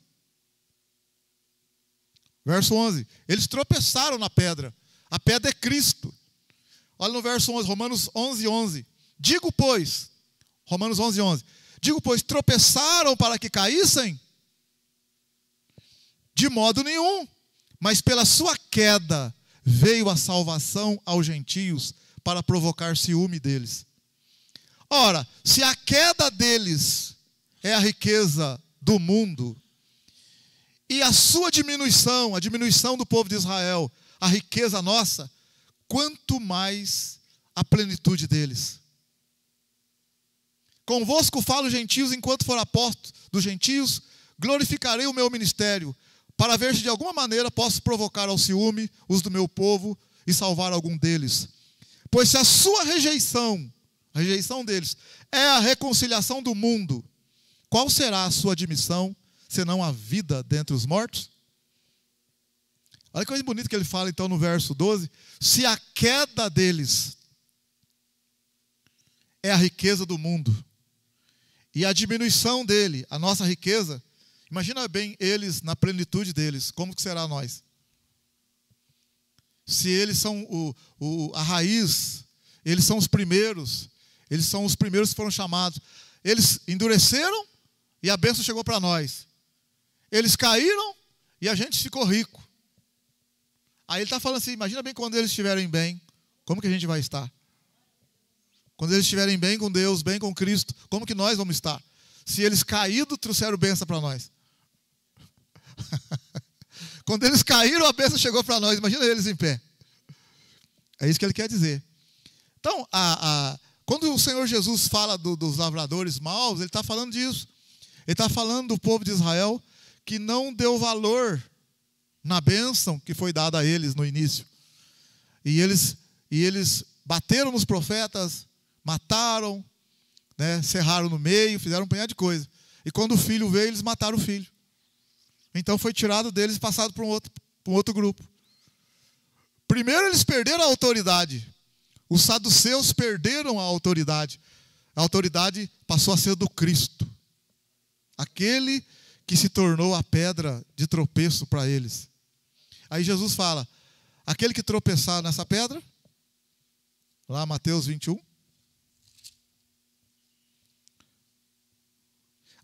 Verso 11. Eles tropeçaram na pedra. A pedra é Cristo. Olha no verso 11, Romanos 11, 11. Digo, pois, Romanos 11, 11. Digo, pois, tropeçaram para que caíssem? De modo nenhum. Mas pela sua queda veio a salvação aos gentios para provocar ciúme deles. Ora, se a queda deles é a riqueza do mundo, e a sua diminuição, a diminuição do povo de Israel, a riqueza nossa, quanto mais a plenitude deles. Convosco falo gentios, enquanto for apóstolo dos gentios, glorificarei o meu ministério, para ver se de alguma maneira posso provocar ao ciúme os do meu povo e salvar algum deles. Pois se a sua rejeição, a rejeição deles, é a reconciliação do mundo, qual será a sua admissão, senão a vida dentre os mortos? Olha que coisa bonita que ele fala então no verso 12. Se a queda deles é a riqueza do mundo, e a diminuição dele, a nossa riqueza, imagina bem eles na plenitude deles, como que será nós? Se eles são a raiz, eles são os primeiros que foram chamados. Eles endureceram e a bênção chegou para nós. Eles caíram e a gente ficou rico. Aí ele está falando assim, imagina bem quando eles estiverem bem, como que a gente vai estar? Quando eles estiverem bem com Deus, bem com Cristo, como que nós vamos estar? Se eles caídos, trouxeram bênção para nós. Quando eles caíram, a bênção chegou para nós. Imagina eles em pé. É isso que ele quer dizer. Então, quando o Senhor Jesus fala dos lavradores maus, ele está falando disso. Ele está falando do povo de Israel que não deu valor na bênção que foi dada a eles no início. E eles bateram nos profetas, mataram, né, cerraram no meio, fizeram um punhado de coisa. E quando o filho veio, eles mataram o filho. Então foi tirado deles e passado para um outro grupo. Primeiro eles perderam a autoridade. Os saduceus perderam a autoridade. A autoridade passou a ser do Cristo. Aquele que se tornou a pedra de tropeço para eles. Aí Jesus fala, aquele que tropeçar nessa pedra, lá Mateus 21,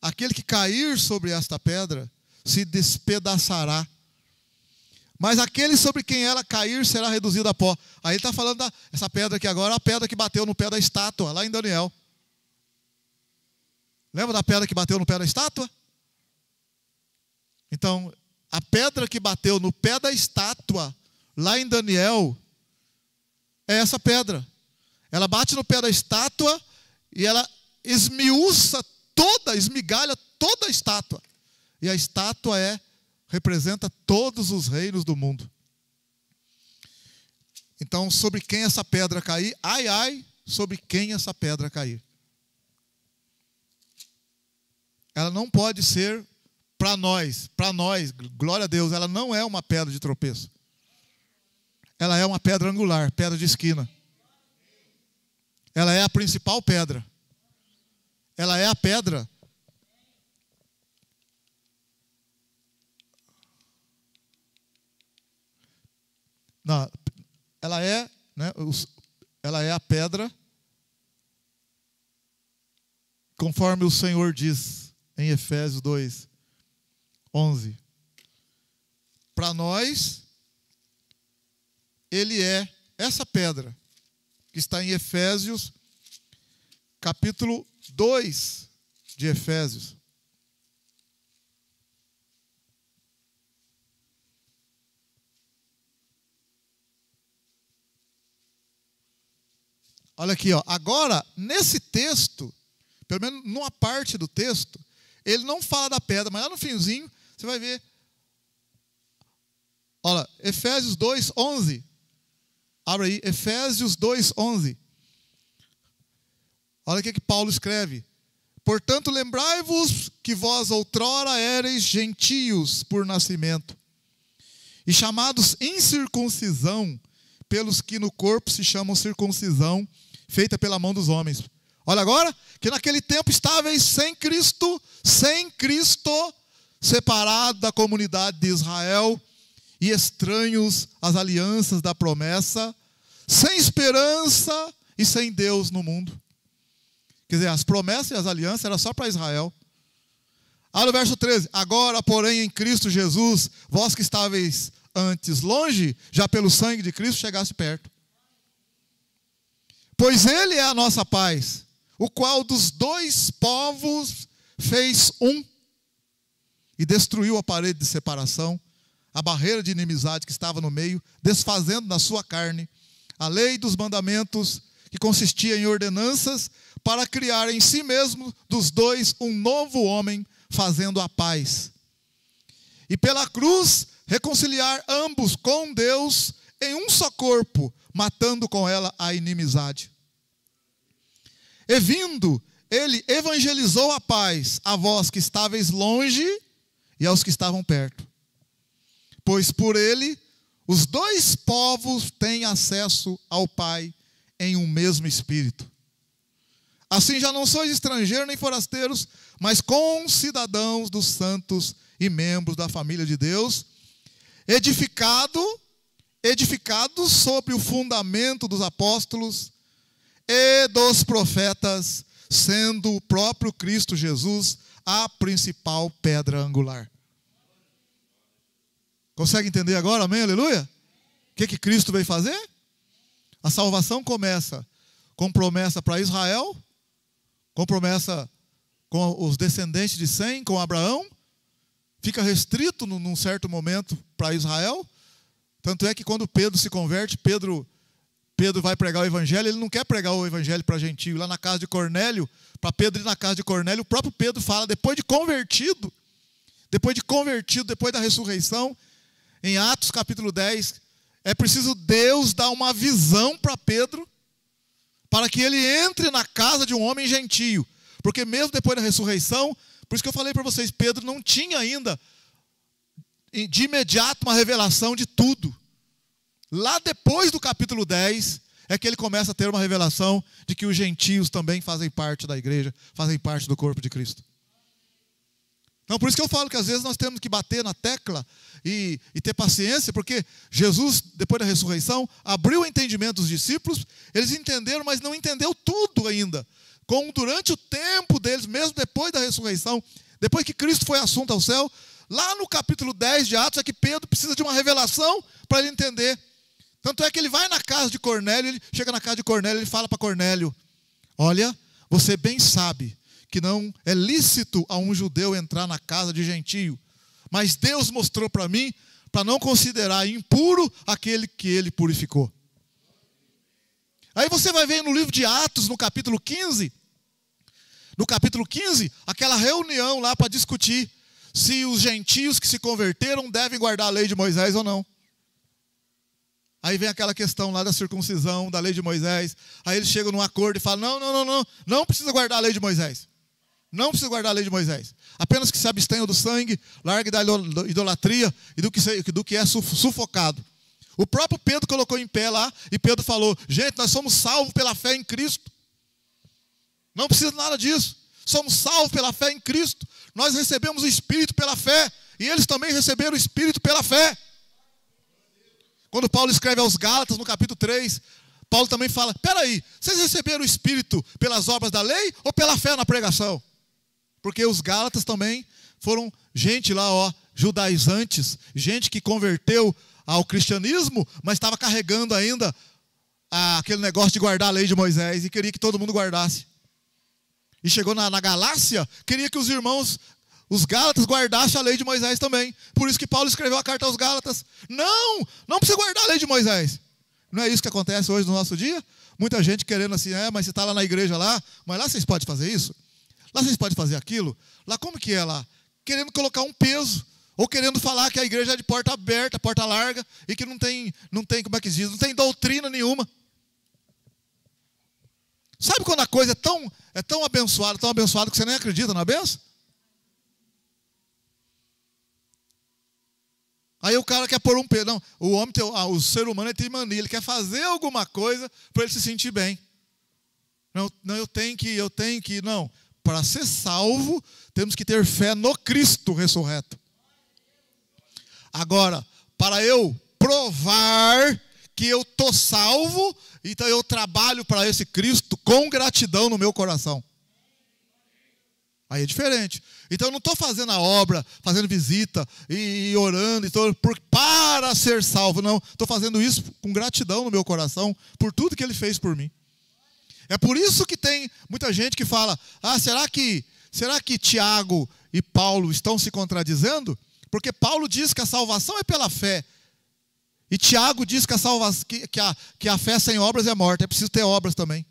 aquele que cair sobre esta pedra se despedaçará, mas aquele sobre quem ela cair será reduzido a pó. Aí ele está falando essa pedra aqui agora, a pedra que bateu no pé da estátua, lá em Daniel. Lembra da pedra que bateu no pé da estátua? Então, a pedra que bateu no pé da estátua, lá em Daniel, é essa pedra. Ela bate no pé da estátua e ela esmigalha toda a estátua. E a estátua representa todos os reinos do mundo. Então, sobre quem essa pedra cair, ai, ai, sobre quem essa pedra cair. Ela não pode ser para nós, glória a Deus, ela não é uma pedra de tropeço. Ela é uma pedra angular, pedra de esquina. Ela é a principal pedra. Ela é a pedra. Não, ela é, né, ela é a pedra, conforme o Senhor diz em Efésios 2, 11. Para nós, ele é essa pedra que está em Efésios, capítulo 2 de Efésios. Olha aqui, ó. Agora, nesse texto, pelo menos numa parte do texto, ele não fala da pedra, mas lá no finzinho, você vai ver. Olha, Efésios 2, 11. Abre aí, Efésios 2, 11. Olha o que Paulo escreve. Portanto, lembrai-vos que vós outrora éreis gentios por nascimento, e chamados incircuncisão, pelos que no corpo se chamam circuncisão, feita pela mão dos homens. Olha agora, que naquele tempo estáveis sem Cristo, separados da comunidade de Israel, e estranhos às alianças da promessa, sem esperança e sem Deus no mundo. Quer dizer, as promessas e as alianças eram só para Israel. Olha o verso 13. Agora, porém, em Cristo Jesus, vós que estáveis antes longe, já pelo sangue de Cristo chegasse perto. Pois Ele é a nossa paz, o qual dos dois povos fez um, e destruiu a parede de separação, a barreira de inimizade que estava no meio, desfazendo na sua carne a lei dos mandamentos, que consistia em ordenanças, para criar em si mesmo dos dois um novo homem, fazendo a paz. E pela cruz reconciliar ambos com Deus em um só corpo, matando com ela a inimizade. E vindo, ele evangelizou a paz a vós que estáveis longe e aos que estavam perto. Pois por ele os dois povos têm acesso ao Pai em um mesmo Espírito. Assim já não sois estrangeiros nem forasteiros, mas concidadãos dos santos e membros da família de Deus, edificados sobre o fundamento dos apóstolos e dos profetas, sendo o próprio Cristo Jesus a principal pedra angular. Consegue entender agora? Amém? Aleluia? O que Cristo veio fazer? A salvação começa com promessa para Israel, com promessa com os descendentes de Sem, com Abraão, fica restrito num certo momento para Israel. Tanto é que quando Pedro se converte, Pedro vai pregar o evangelho, ele não quer pregar o evangelho para gentio. Lá na casa de Cornélio, para Pedro ir na casa de Cornélio, o próprio Pedro fala, depois de convertido, depois da ressurreição, em Atos capítulo 10, é preciso Deus dar uma visão para Pedro, para que ele entre na casa de um homem gentio. Porque mesmo depois da ressurreição, por isso que eu falei para vocês, Pedro não tinha ainda de imediato uma revelação de tudo. Lá depois do capítulo 10, é que ele começa a ter uma revelação de que os gentios também fazem parte da igreja, fazem parte do corpo de Cristo. Então, por isso que eu falo que às vezes nós temos que bater na tecla e ter paciência, porque Jesus, depois da ressurreição, abriu o entendimento dos discípulos, eles entenderam, mas não entendeu tudo ainda. Durante o tempo deles, mesmo depois da ressurreição, depois que Cristo foi assunto ao céu, lá no capítulo 10 de Atos é que Pedro precisa de uma revelação para ele entender. Tanto é que ele vai na casa de Cornélio, ele chega na casa de Cornélio, ele fala para Cornélio, olha, você bem sabe que não é lícito a um judeu entrar na casa de gentio, mas Deus mostrou para mim, para não considerar impuro aquele que ele purificou. Aí você vai ver no livro de Atos, no capítulo 15, aquela reunião lá para discutir se os gentios que se converteram devem guardar a lei de Moisés ou não. Aí vem aquela questão lá da circuncisão, da lei de Moisés. Aí eles chegam num acordo e falam, não precisa guardar a lei de Moisés. Não precisa guardar a lei de Moisés. Apenas que se abstenham do sangue, largue da idolatria e do que é sufocado. O próprio Pedro colocou em pé lá e Pedro falou, gente, nós somos salvos pela fé em Cristo. Não precisa nada disso. Somos salvos pela fé em Cristo. Nós recebemos o Espírito pela fé. E eles também receberam o Espírito pela fé. Quando Paulo escreve aos Gálatas, no capítulo 3, Paulo também fala, peraí, vocês receberam o Espírito pelas obras da lei ou pela fé na pregação? Porque os Gálatas também foram gente lá, judaizantes, gente que converteu ao cristianismo, mas estava carregando ainda aquele negócio de guardar a lei de Moisés e queria que todo mundo guardasse. E chegou na Galácia, queria que os irmãos, os Gálatas, guardassem a lei de Moisés também. Por isso que Paulo escreveu a carta aos Gálatas. Não precisa guardar a lei de Moisés. Não é isso que acontece hoje no nosso dia? Muita gente querendo assim, mas você está lá na igreja lá, mas lá vocês podem fazer isso? Lá vocês podem fazer aquilo? Lá como que é lá? Querendo colocar um peso, ou querendo falar que a igreja é de porta aberta, porta larga, e que não tem, como é que diz? Não tem doutrina nenhuma. Sabe quando a coisa é tão abençoada que você nem acredita na benção? Aí o cara quer pôr um peso. Não, o ser humano tem mania, ele quer fazer alguma coisa para ele se sentir bem. Não, eu tenho que. Não, para ser salvo, temos que ter fé no Cristo ressurreto. Agora, para eu provar que eu estou salvo, então eu trabalho para esse Cristo com gratidão no meu coração. Aí é diferente. Então eu não estou fazendo a obra, fazendo visita e orando para ser salvo. Não, estou fazendo isso com gratidão no meu coração por tudo que Ele fez por mim. É por isso que tem muita gente que fala, será que Tiago e Paulo estão se contradizendo? Porque Paulo diz que a salvação é pela fé. E Tiago diz que a fé sem obras é morta. É preciso ter obras também.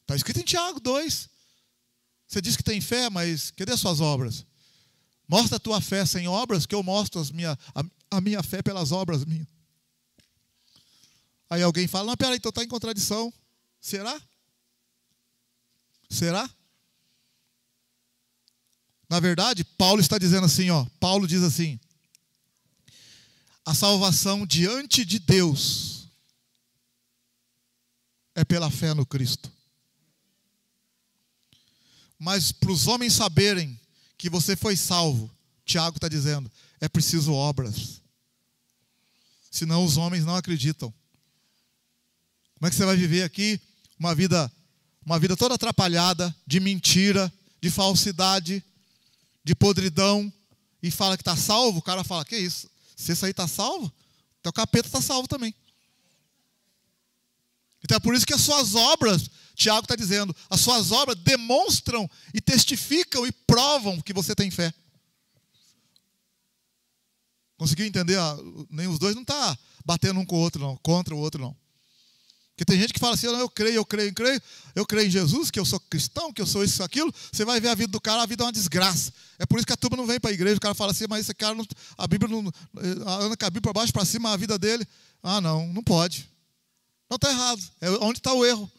Está escrito em Tiago 2. Você diz que tem fé, mas cadê as suas obras? Mostra a tua fé sem obras, que eu mostro a minha fé pelas obras minhas. Aí alguém fala, não, peraí, então está em contradição. Será? Será? Na verdade, Paulo está dizendo assim, Paulo diz assim, a salvação diante de Deus é pela fé no Cristo. Mas para os homens saberem que você foi salvo, Tiago está dizendo, é preciso obras. Senão os homens não acreditam. Como é que você vai viver aqui uma vida toda atrapalhada, de mentira, de falsidade, de podridão, e fala que está salvo? O cara fala, que isso? Se esse aí está salvo, então o capeta está salvo também. Então é por isso que as suas obras, Tiago está dizendo, as suas obras demonstram e testificam e provam que você tem fé. Conseguiu entender? Nem os dois não estão batendo um com o outro, não, contra o outro, não. Porque tem gente que fala assim, eu creio em Jesus, que eu sou cristão, que eu sou isso, aquilo. Você vai ver a vida do cara, a vida é uma desgraça. É por isso que a turma não vem para a igreja. O cara fala assim, mas esse cara, a Bíblia não anda com a Bíblia para baixo, para cima, a vida dele. Não pode. Não, está errado. É onde está o erro.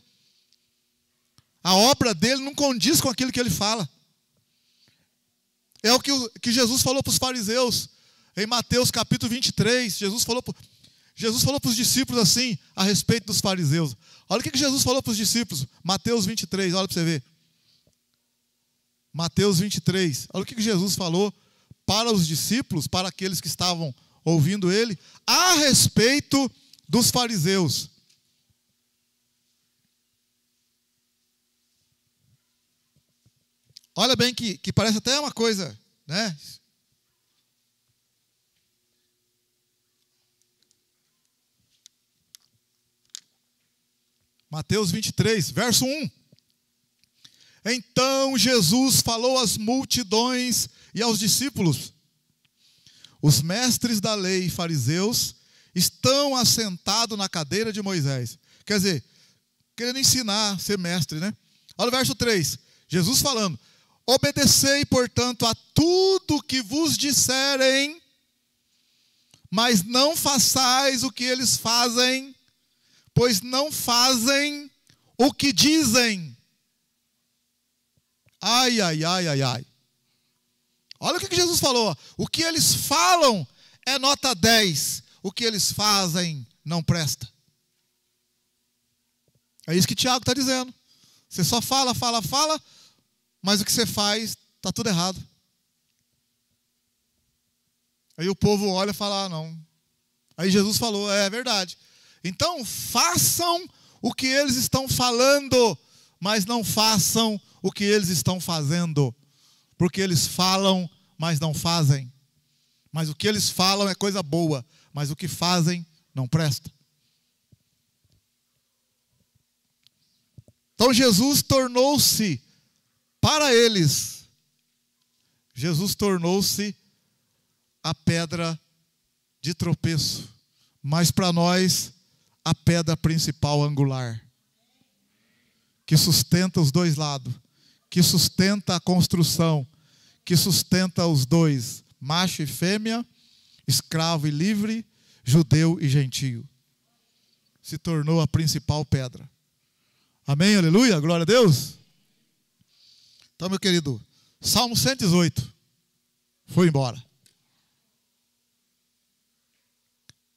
A obra dele não condiz com aquilo que ele fala. É o que Jesus falou para os fariseus. Em Mateus capítulo 23, Jesus falou para os discípulos assim, a respeito dos fariseus. Olha o que Jesus falou para os discípulos. Mateus 23, olha para você ver. Mateus 23. Olha o que Jesus falou para os discípulos, para aqueles que estavam ouvindo ele, a respeito dos fariseus. Olha bem que parece até uma coisa, né? Mateus 23, verso 1. Então Jesus falou às multidões e aos discípulos: os mestres da lei e fariseus estão assentados na cadeira de Moisés. Quer dizer, querendo ensinar, ser mestre, né? Olha o verso 3. Jesus falando: obedecei, portanto, a tudo que vos disserem, mas não façais o que eles fazem, pois não fazem o que dizem. Ai, ai, ai, ai, ai. Olha o que Jesus falou. O que eles falam é nota 10. O que eles fazem não presta. É isso que Tiago está dizendo. Você só fala, mas o que você faz está tudo errado. Aí o povo olha e fala, não. Aí Jesus falou, é verdade. Então façam o que eles estão falando, mas não façam o que eles estão fazendo. Porque eles falam, mas não fazem. Mas o que eles falam é coisa boa, mas o que fazem não presta. Então Jesus tornou-se, para eles, Jesus tornou-se a pedra de tropeço. Mas para nós, a pedra principal angular, que sustenta os dois lados, que sustenta a construção, que sustenta os dois, macho e fêmea, escravo e livre, judeu e gentio. se tornou a principal pedra. Amém, aleluia, glória a Deus. Então, meu querido, Salmo 118 foi embora.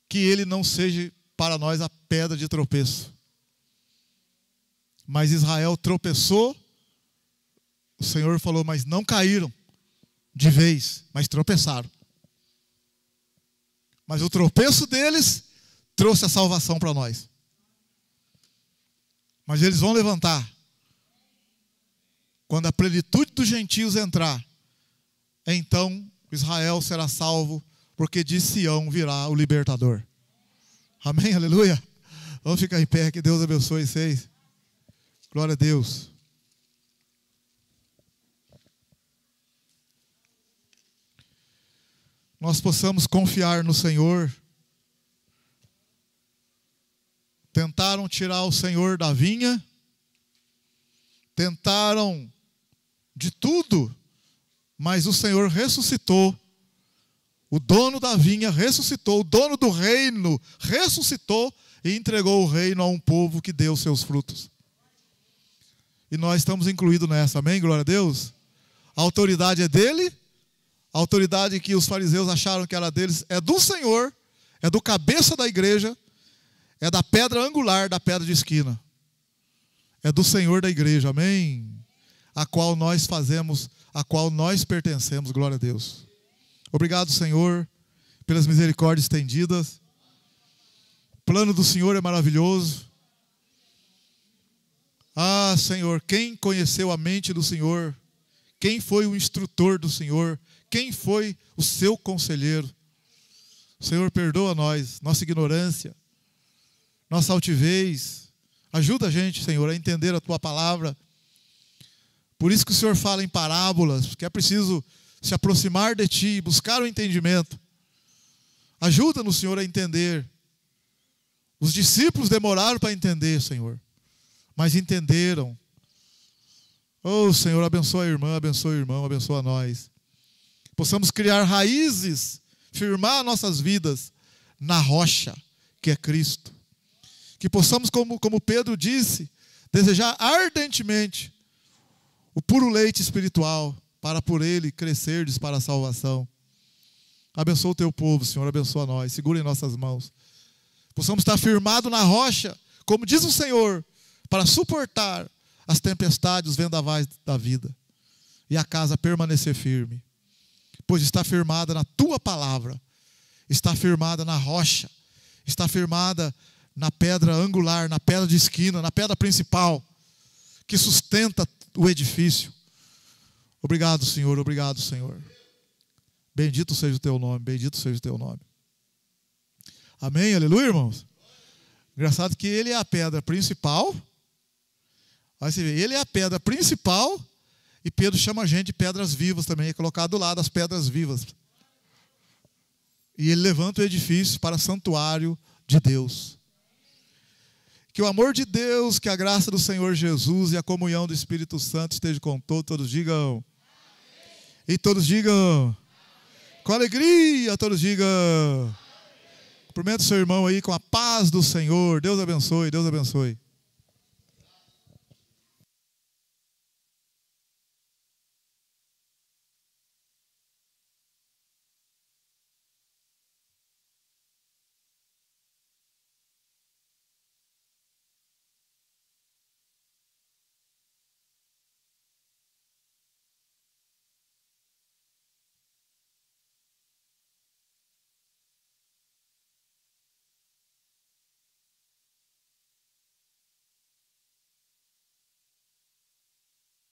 Que ele não seja para nós a pedra de tropeço. Mas Israel tropeçou, o Senhor falou, mas não caíram de vez, mas tropeçaram. Mas o tropeço deles trouxe a salvação para nós. Mas eles vão levantar. Quando a plenitude dos gentios entrar, então Israel será salvo, porque de Sião virá o libertador. Amém, aleluia. Vamos ficar em pé, que Deus abençoe vocês. Glória a Deus. Nós possamos confiar no Senhor. Tentaram tirar o Senhor da vinha, tentaram de tudo, mas o Senhor ressuscitou. O dono da vinha ressuscitou, o dono do reino ressuscitou e entregou o reino a um povo que deu seus frutos. E nós estamos incluídos nessa, amém? Glória a Deus. A autoridade é dele, a autoridade que os fariseus acharam que era deles é do Senhor, é do cabeça da igreja, é da pedra angular, da pedra de esquina. É do Senhor da igreja, amém? A qual nós fazemos, a qual nós pertencemos, glória a Deus. Obrigado, Senhor, pelas misericórdias estendidas. O plano do Senhor é maravilhoso. Ah, Senhor, quem conheceu a mente do Senhor? Quem foi o instrutor do Senhor? Quem foi o seu conselheiro? Senhor, perdoa nós, nossa ignorância, nossa altivez. Ajuda a gente, Senhor, a entender a Tua palavra. Por isso que o Senhor fala em parábolas, porque é preciso se aproximar de Ti e buscar o entendimento. Ajuda-nos, Senhor, a entender. Os discípulos demoraram para entender, Senhor, mas entenderam. Oh, Senhor, abençoa a irmã, abençoa o irmão, abençoa nós. Possamos criar raízes, firmar nossas vidas na rocha, que é Cristo. Que possamos, como Pedro disse, desejar ardentemente o puro leite espiritual, para por ele crescerdes para a salvação. Abençoa o teu povo, Senhor, abençoa nós, segura em nossas mãos. Possamos estar firmados na rocha, como diz o Senhor, para suportar as tempestades, os vendavais da vida. E a casa permanecer firme. Pois está firmada na tua palavra, está firmada na rocha, está firmada na pedra angular, na pedra de esquina, na pedra principal, que sustenta o edifício. Obrigado, Senhor, obrigado, Senhor. Bendito seja o teu nome, bendito seja o teu nome. Amém, aleluia, irmãos? Engraçado que ele é a pedra principal. Aí você vê, ele é a pedra principal e Pedro chama a gente de pedras vivas também, é colocado do lado as pedras vivas. E ele levanta o edifício para santuário de Deus. Que o amor de Deus, que a graça do Senhor Jesus e a comunhão do Espírito Santo esteja com todos. Todos digam. Amém. E todos digam. Amém. Com alegria, todos digam. Amém. Cumprimenta o seu irmão aí com a paz do Senhor. Deus abençoe, Deus abençoe.